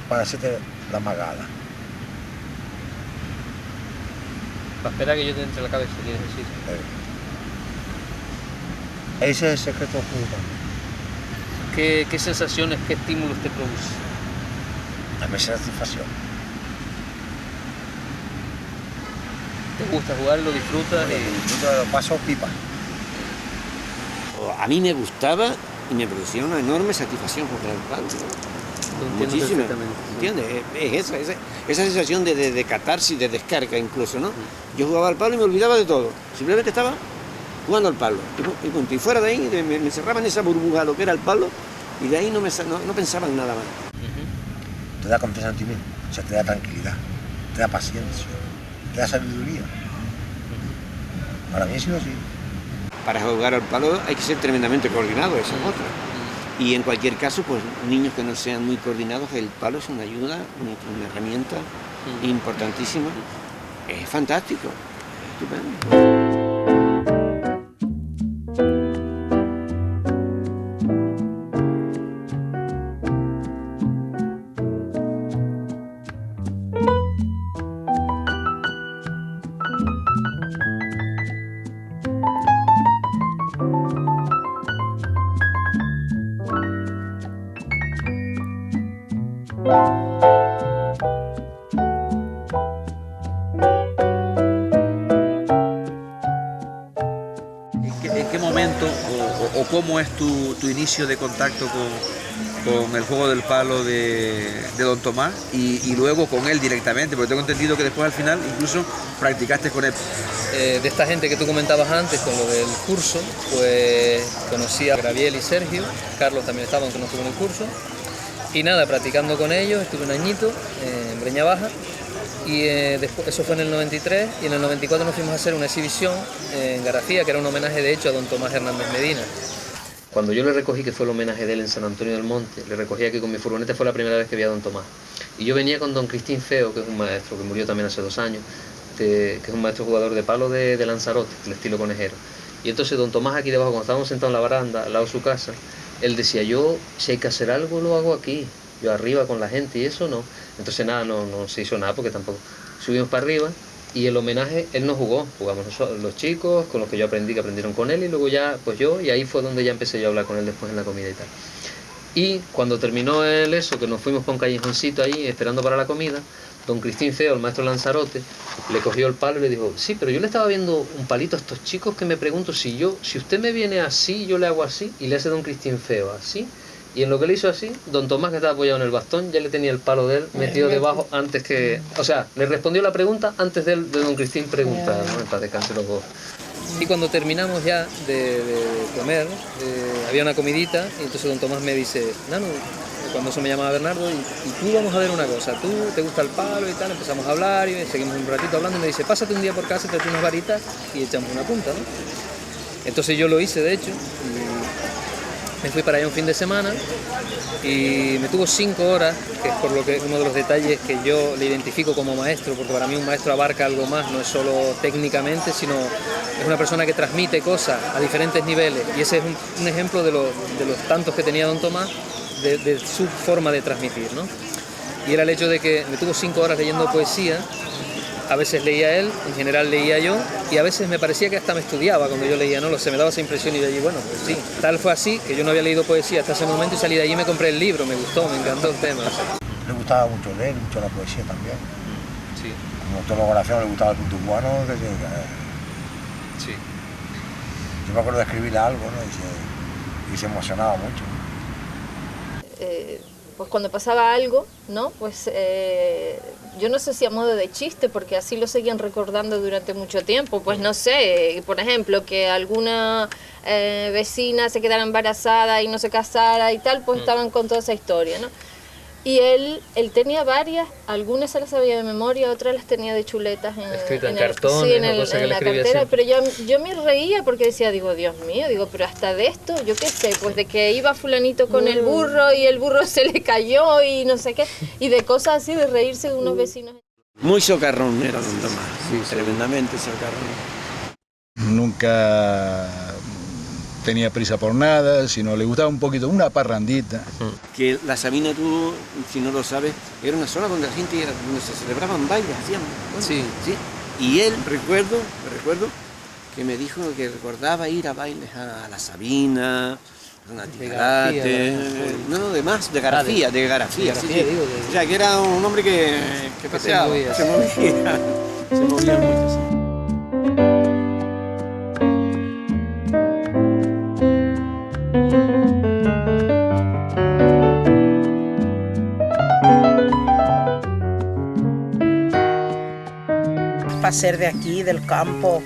para hacerte la magada. Para esperar que yo te entre la cabeza, quieres decir. Ese es el secreto del fútbol. ¿Qué sensaciones, qué estímulos te produce? A mí satisfacción. ¿Te gusta jugar, lo disfrutas? Lo paso pipa. A mí me gustaba y me producía una enorme satisfacción jugar al palo. Muchísimo. ¿Entiendes? Es esa sensación de catarsis, de descarga incluso, ¿no? Yo jugaba al palo y me olvidaba de todo. Simplemente estaba jugando al palo. Y punto. Y fuera de ahí me encerraba en esa burbuja lo que era el palo y de ahí no pensaba en nada más. Te da confianza en ti mismo, o sea, te da tranquilidad, te da paciencia, te da sabiduría. Para mí ha sido así. Para jugar al palo hay que ser tremendamente coordinado, esa es otra. Y en cualquier caso, pues niños que no sean muy coordinados, el palo es una ayuda, una herramienta importantísima. Es fantástico, es estupendo. ¿En qué momento o cómo es tu inicio de contacto con el juego del palo de Don Tomás y luego con él directamente? Porque tengo entendido que después al final incluso practicaste con él. De esta gente que tú comentabas antes con lo del curso, pues conocí a Gabriel y Sergio, Carlos también estaba, aunque no estuvo en el curso. Y nada, practicando con ellos, estuve un añito en Breña Baja y después, eso fue en el 93 y en el 94 nos fuimos a hacer una exhibición en García, que era un homenaje de hecho a Don Tomás Hernández Medina. Cuando yo le recogí, que fue el homenaje de él en San Antonio del Monte, le recogí aquí con mi furgoneta, fue la primera vez que vi a Don Tomás. Y yo venía con Don Cristín Feo, que es un maestro que murió también hace 2 años, que es un maestro jugador de palo de Lanzarote, del estilo conejero. Y entonces Don Tomás aquí debajo, cuando estábamos sentados en la baranda, al lado de su casa, él decía, yo si hay que hacer algo lo hago aquí, yo arriba con la gente y eso no. Entonces nada, no se hizo nada porque tampoco. Subimos para arriba y el homenaje, él no jugó, jugamos los chicos, con los que yo aprendí, que aprendieron con él y luego ya, pues yo, y ahí fue donde ya empecé yo a hablar con él después en la comida y tal. Y cuando terminó eso, que nos fuimos por un callejoncito ahí esperando para la comida, Don Cristín Feo, el maestro Lanzarote, le cogió el palo y le dijo, sí, pero yo le estaba viendo un palito a estos chicos que me pregunto si usted me viene así, yo le hago así, y le hace Don Cristín Feo así, y en lo que le hizo así, Don Tomás, que estaba apoyado en el bastón, ya le tenía el palo de él metido debajo antes que, o sea, le respondió la pregunta antes de Don Cristín preguntar, ¿no? En paz descanse los dos. Y cuando terminamos ya de comer, había una comidita, y entonces Don Tomás me dice, Nano, cuando eso me llamaba Bernardo, y tú vamos a ver una cosa, tú te gusta el palo y tal, empezamos a hablar y seguimos un ratito hablando y me dice, pásate un día por casa, tráete unas varitas y echamos una punta, ¿no? Entonces yo lo hice, de hecho, y me fui para allá un fin de semana y me tuvo 5 horas, que es por lo que uno de los detalles que yo le identifico como maestro, porque para mí un maestro abarca algo más, no es solo técnicamente, sino es una persona que transmite cosas a diferentes niveles, y ese es un ejemplo de los tantos que tenía Don Tomás, de su forma de transmitir, ¿no? Y era el hecho de que me tuvo 5 horas leyendo poesía, a veces leía él, en general leía yo, y a veces me parecía que hasta me estudiaba cuando yo leía, no lo sé, me daba esa impresión y de allí, bueno, pues sí, tal fue así, que yo no había leído poesía hasta ese momento y salí de allí y me compré el libro, me gustó, me encantó el tema. Le gustaba mucho leer, mucho la poesía también. Sí. Como como autobiografía, le gustaba el punto cubano. Sí. Yo me acuerdo de escribirle algo, ¿no? Y se emocionaba mucho. Pues cuando pasaba algo, ¿no? Pues yo no sé si a modo de chiste, porque así lo seguían recordando durante mucho tiempo. Pues no sé, por ejemplo, que alguna vecina se quedara embarazada y no se casara y tal, pues estaban con toda esa historia, ¿no? Y él tenía varias, algunas se las sabía de memoria, otras las tenía de chuletas escritas en cartón, en cartera, la pero yo me reía porque decía, digo, Dios mío, pero hasta de esto, yo qué sé, pues de que iba fulanito con el burro y el burro se le cayó y no sé qué, y de cosas así, de reírse de unos vecinos. Muy socarrón era don Tomás, sí, tremendamente socarrón. Nunca tenía prisa por nada, sino le gustaba un poquito, una parrandita. Que la Sabina, tú, si no lo sabes, era una zona donde la gente era, donde se celebraban bailes, hacían. Bueno, sí. Y él, recuerdo que me dijo que recordaba ir a bailes a la Sabina, a Natividad, no, de Garafía, sí. O sea, que era un hombre que paseaba, se movía mucho, sí. Para ser de aquí, del campo,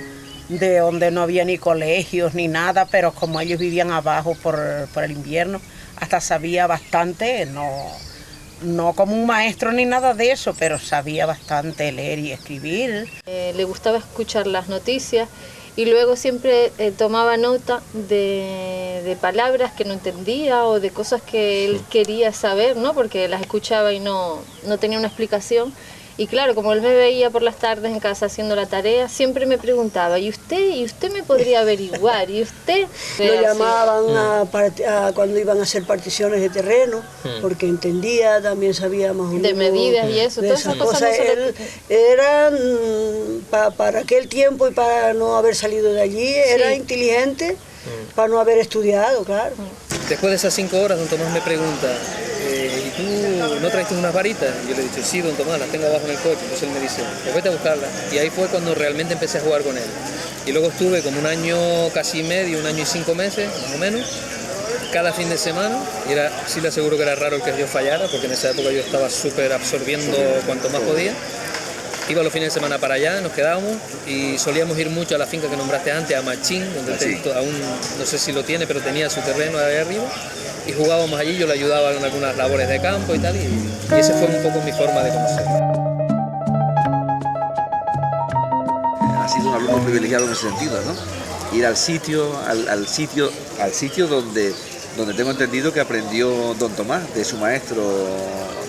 de donde no había ni colegios ni nada, pero como ellos vivían abajo por el invierno, hasta sabía bastante, no como un maestro ni nada de eso, pero sabía bastante leer y escribir. Le gustaba escuchar las noticias y luego siempre tomaba nota de palabras que no entendía o de cosas que él quería saber, ¿no? Porque las escuchaba y no tenía una explicación. Y claro, como él me veía por las tardes en casa haciendo la tarea, siempre me preguntaba, ¿y usted me podría averiguar? ¿Y usted? Lo llamaban cuando iban a hacer particiones de terreno, porque entendía, también sabía más o menos. De medidas y eso, todas esas cosas. Eran, para aquel tiempo y para no haber salido de allí, era inteligente, para no haber estudiado, claro. Después de esas 5 horas, don Tomás me pregunta, ¿y tú no trajiste unas varitas? Yo le he dicho, sí, don Tomás, las tengo abajo en el coche. Entonces él me dice, pues vete a buscarlas. Y ahí fue cuando realmente empecé a jugar con él. Y luego estuve como un año casi medio, 1 año y 5 meses, más o menos, cada fin de semana. Y sí le aseguro que era raro el que yo fallara, porque en esa época yo estaba súper absorbiendo cuanto más podía. Iba los fines de semana para allá, nos quedábamos y solíamos ir mucho a la finca que nombraste antes, a Machín, donde aún no sé si lo tiene, pero tenía su terreno ahí arriba. Y jugábamos allí, yo le ayudaba en algunas labores de campo y tal, y esa fue un poco mi forma de conocerlo. Ha sido un alumno privilegiado en ese sentido, ¿no? Ir al sitio donde tengo entendido que aprendió don Tomás, de su maestro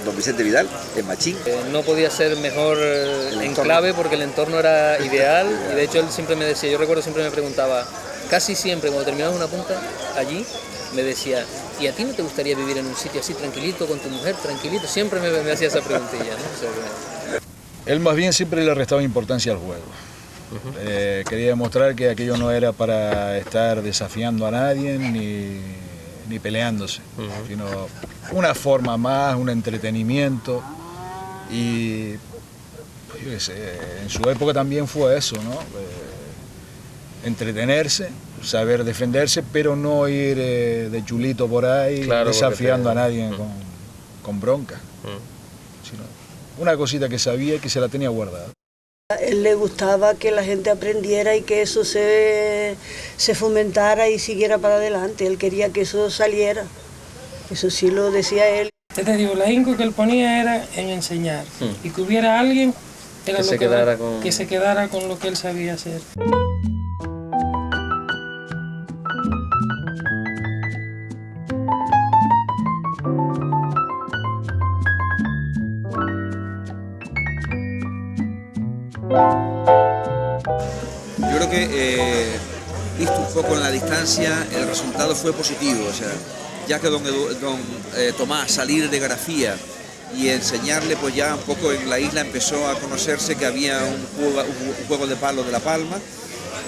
don Vicente Vidal, en Machín. No podía ser mejor enclave porque el entorno era ideal, y de hecho él siempre me decía, yo recuerdo siempre me preguntaba, casi siempre cuando terminaba una punta allí, me decía, ¿y a ti no te gustaría vivir en un sitio así tranquilito, con tu mujer tranquilito? Siempre me hacía esa preguntilla, ¿no? O sea, Él más bien siempre le restaba importancia al juego. Quería demostrar que aquello no era para estar desafiando a nadie ni peleándose, sino una forma más, un entretenimiento. Y yo qué sé, en su época también fue eso, ¿no? Entretenerse, saber defenderse, pero no ir de chulito por ahí, desafiando a nadie con bronca. Sino una cosita que sabía y que se la tenía guardada. A él le gustaba que la gente aprendiera y que eso se fomentara y siguiera para adelante. Él quería que eso saliera. Eso sí lo decía él. Te digo, la ahínco que él ponía era en enseñar. Y que hubiera alguien que se quedara con lo que él sabía hacer. Yo creo que, visto un poco en la distancia, el resultado fue positivo. O sea, ya que don Tomás salir de Garafía y enseñarle, pues ya un poco en la isla empezó a conocerse que había un juego de palo de La Palma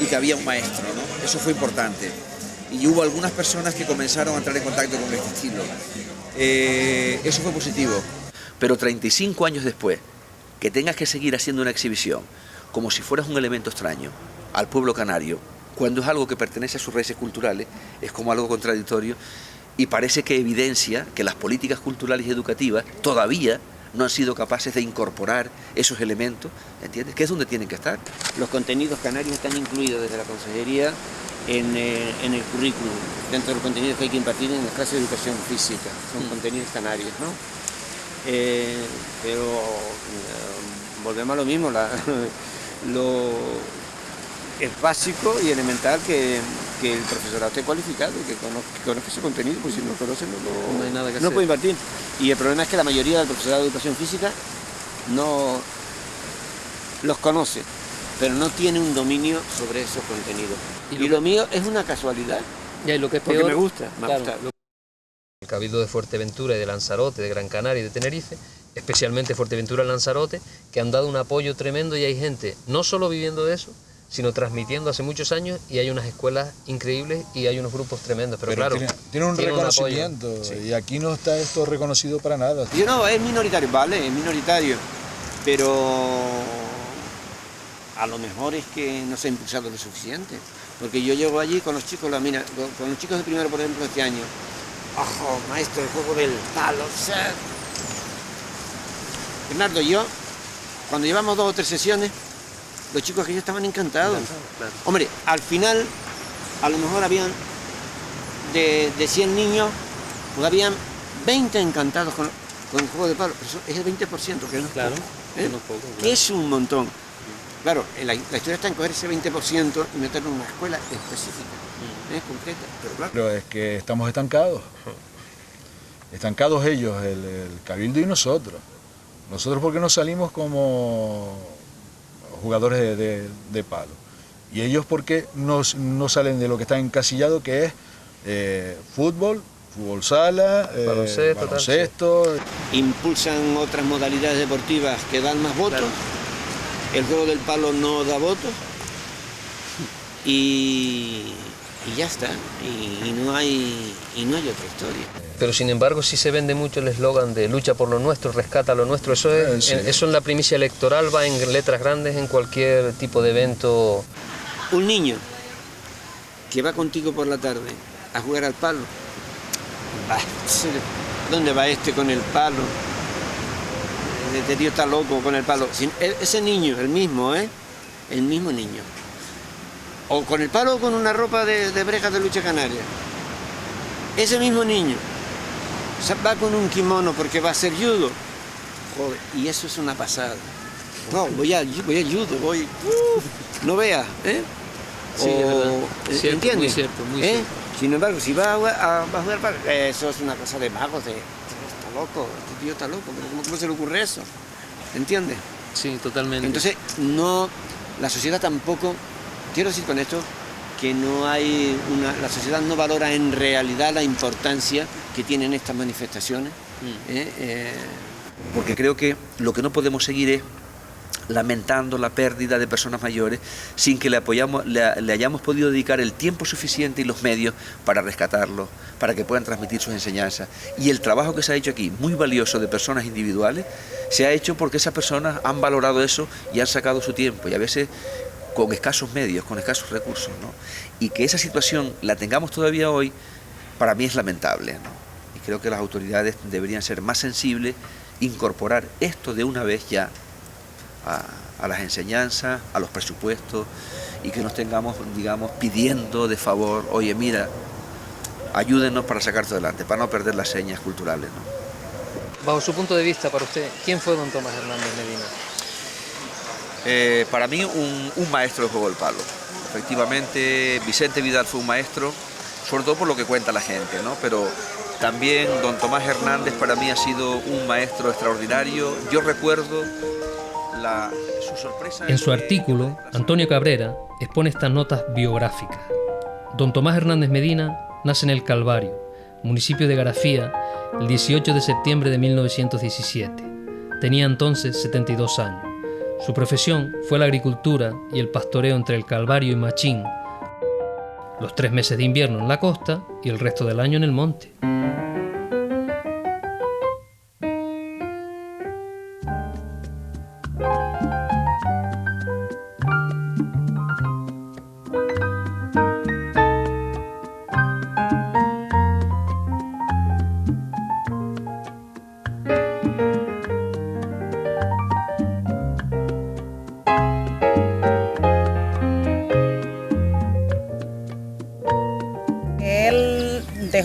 y que había un maestro, ¿no? Eso fue importante. Y hubo algunas personas que comenzaron a entrar en contacto con este estilo. Eso fue positivo. Pero 35 años después, que tengas que seguir haciendo una exhibición como si fueras un elemento extraño al pueblo canario, cuando es algo que pertenece a sus raíces culturales, es como algo contradictorio y parece que evidencia que las políticas culturales y educativas todavía no han sido capaces de incorporar esos elementos, ¿entiendes? Que es donde tienen que estar. Los contenidos canarios están incluidos desde la Consejería en el currículum, dentro de los contenidos que hay que impartir en las clases de educación física, son contenidos canarios, ¿no? Pero volvemos a lo mismo, es básico y elemental que el profesorado esté cualificado y que conozca ese contenido, porque si no lo conoce no hay nada que no hacer. puede impartir. Y el problema es que la mayoría del profesorado de educación física no los conoce, pero no tiene un dominio sobre esos contenidos. Y lo mío es una casualidad, y lo que es porque peor, me gusta. El Cabildo de Fuerteventura y de Lanzarote, de Gran Canaria y de Tenerife, especialmente Fuerteventura y Lanzarote, que han dado un apoyo tremendo y hay gente no solo viviendo de eso, sino transmitiendo hace muchos años, y hay unas escuelas increíbles y hay unos grupos tremendos, pero claro, tiene un reconocimiento y aquí no está esto reconocido para nada. Yo no, es minoritario, vale, es minoritario, pero a lo mejor es que no se ha impulsado lo suficiente, porque yo llego allí con los chicos, mira, con los chicos de primero, por ejemplo, este año, ojo, maestro, el juego del palo, Bernardo, yo, cuando llevamos 2 o 3 sesiones, los chicos que ya estaban encantados. Claro. Hombre, al final, a lo mejor habían, de 100 niños, pues habían 20 encantados con el juego de palo. Eso es el 20%, que no es claro, poco, no es poco, claro. Que es un montón. Claro, la historia está en coger ese 20% y meterlo en una escuela específica, concreta, pero claro. Pero es que estamos estancados. Estancados ellos, el Cabildo y nosotros. Nosotros porque no salimos como jugadores de palo. Y ellos porque no salen de lo que está encasillado, que es fútbol sala, baloncesto. Impulsan otras modalidades deportivas que dan más votos. Claro. El juego del palo no da votos. Y ya está. Y no hay otra historia. Pero sin embargo sí se vende mucho el eslogan de lucha por lo nuestro, rescata lo nuestro. Eso es, sí. Eso en la primicia electoral va en letras grandes en cualquier tipo de evento. Un niño que va contigo por la tarde a jugar al palo. ¿Dónde va este con el palo? Este tío está loco con el palo. Ese niño, el mismo niño. O con el palo o con una ropa de brejas de lucha canaria. Ese mismo niño va con un kimono porque va a hacer judo. Joder, y eso es una pasada. No, voy a judo, no veas, Sí, es verdad. Cierto, ¿entiendes? Muy cierto, muy cierto. Sin embargo, si va a jugar palo, eso es una cosa de magos, está loco, este tío está loco, pero ¿cómo se le ocurre eso? ¿Entiendes? Sí, totalmente. Entonces, la sociedad tampoco, quiero decir con esto, que la sociedad no valora en realidad la importancia que tienen estas manifestaciones. Porque creo que lo que no podemos seguir es lamentando la pérdida de personas mayores sin que le hayamos podido dedicar el tiempo suficiente y los medios para rescatarlos, para que puedan transmitir sus enseñanzas. Y el trabajo que se ha hecho aquí, muy valioso de personas individuales, se ha hecho porque esas personas han valorado eso y han sacado su tiempo, y a veces con escasos medios, con escasos recursos, ¿no? Y que esa situación la tengamos todavía hoy, para mí es lamentable, ¿no? Y creo que las autoridades deberían ser más sensibles, incorporar esto de una vez ya a las enseñanzas, a los presupuestos, y que nos tengamos, digamos, pidiendo de favor, oye, mira, ayúdenos para sacar esto adelante, para no perder las señas culturales, ¿no? Bajo su punto de vista, para usted, ¿quién fue don Tomás Hernández Medina? Para mí un maestro de juego del palo. Efectivamente, Vicente Vidal fue un maestro, sobre todo por lo que cuenta la gente, ¿no? Pero también don Tomás Hernández para mí ha sido un maestro extraordinario. Yo recuerdo su sorpresa. En su artículo, Antonio Cabrera expone estas notas biográficas. Don Tomás Hernández Medina nace en El Calvario, municipio de Garafía, el 18 de septiembre de 1917. Tenía entonces 72 años. Su profesión fue la agricultura y el pastoreo entre El Calvario y Machín, los 3 meses de invierno en la costa y el resto del año en el monte.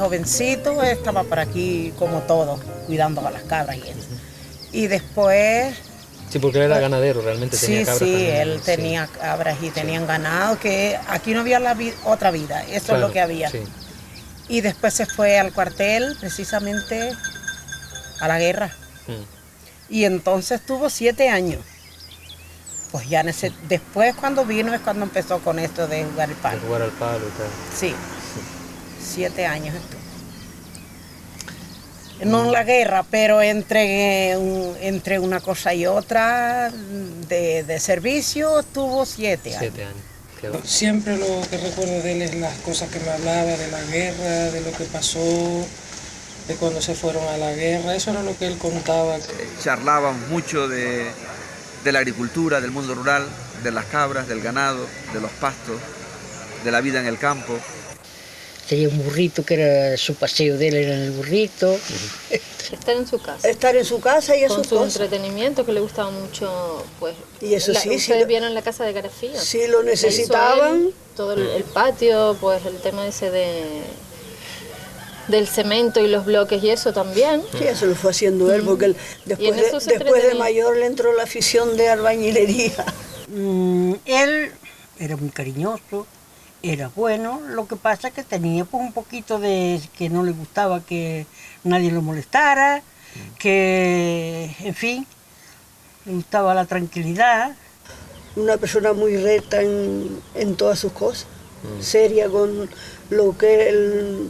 jovencito estaba por aquí como todo, cuidando a las cabras y eso. Y después... Sí, porque él era ganadero, realmente tenía cabras. Sí, también. él tenía cabras y tenían ganado, que aquí no había otra vida, eso Claro, es lo que había. sí. Y después se fue al cuartel, precisamente a la guerra. Y entonces tuvo 7 años. Pues ya después cuando vino es cuando empezó con esto de jugar el palo. De jugar al palo y tal. Sí, 7 años estuvo. No en la guerra, pero entre una cosa y otra de servicio tuvo 7 años. 7 años. Siempre lo que recuerdo de él es las cosas que me hablaba de la guerra, de lo que pasó, de cuando se fueron a la guerra. Eso era lo que él contaba. Charlábamos mucho de la agricultura, del mundo rural, de las cabras, del ganado, de los pastos, de la vida en el campo. Tenía un burrito que era su paseo de él, era en el burrito. Estar en su casa. Estar en su casa y a con su su cosa. entretenimiento que le gustaba mucho, pues. Y eso sí, ustedes vieron la casa de Garafía. Sí, lo necesitaban. Todo el patio, pues el tema ese del cemento y los bloques y eso también. Sí, eso lo fue haciendo él, porque después de mayor le entró la afición de albañilería. Él era muy cariñoso, era bueno, lo que pasa es que tenía pues, un poquito de que no le gustaba que nadie lo molestara, que, en fin, le gustaba la tranquilidad. Una persona muy recta en todas sus cosas, seria con lo que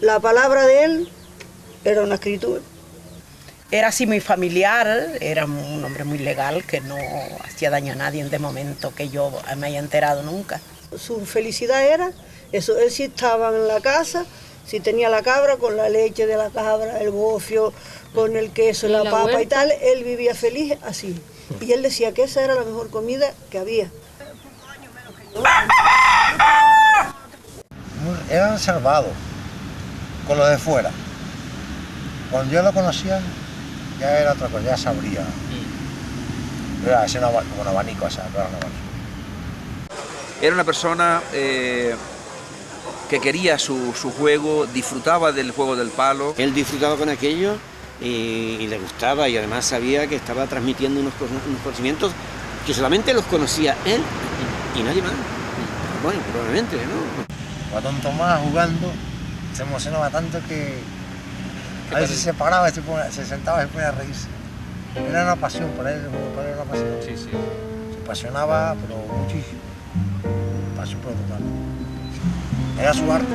la palabra de él era una escritura. Era así muy familiar, era un hombre muy legal que no hacía daño a nadie de momento que yo me haya enterado nunca. Su felicidad era eso, él sí estaba en la casa, si tenía la cabra con la leche de la cabra, el gofio, con el queso, la papa huerta y tal, él vivía feliz así. Y él decía que esa era la mejor comida que había. Era reservado con lo de fuera. Cuando yo lo conocía, ya era otra cosa, ya sabría. Era ese un abanico, o sea, no era un abanico. Era una persona que quería su juego, disfrutaba del juego del palo. Él disfrutaba con aquello y le gustaba, y además sabía que estaba transmitiendo unos conocimientos que solamente los conocía él y nadie más. Bueno, probablemente, ¿no? Cuando don Tomás jugando se emocionaba tanto que a veces se paraba, se sentaba y se ponía a reírse. Era una pasión para él, era una pasión. Sí, sí. Se apasionaba, pero muchísimo. Pasión por total. Era su arte.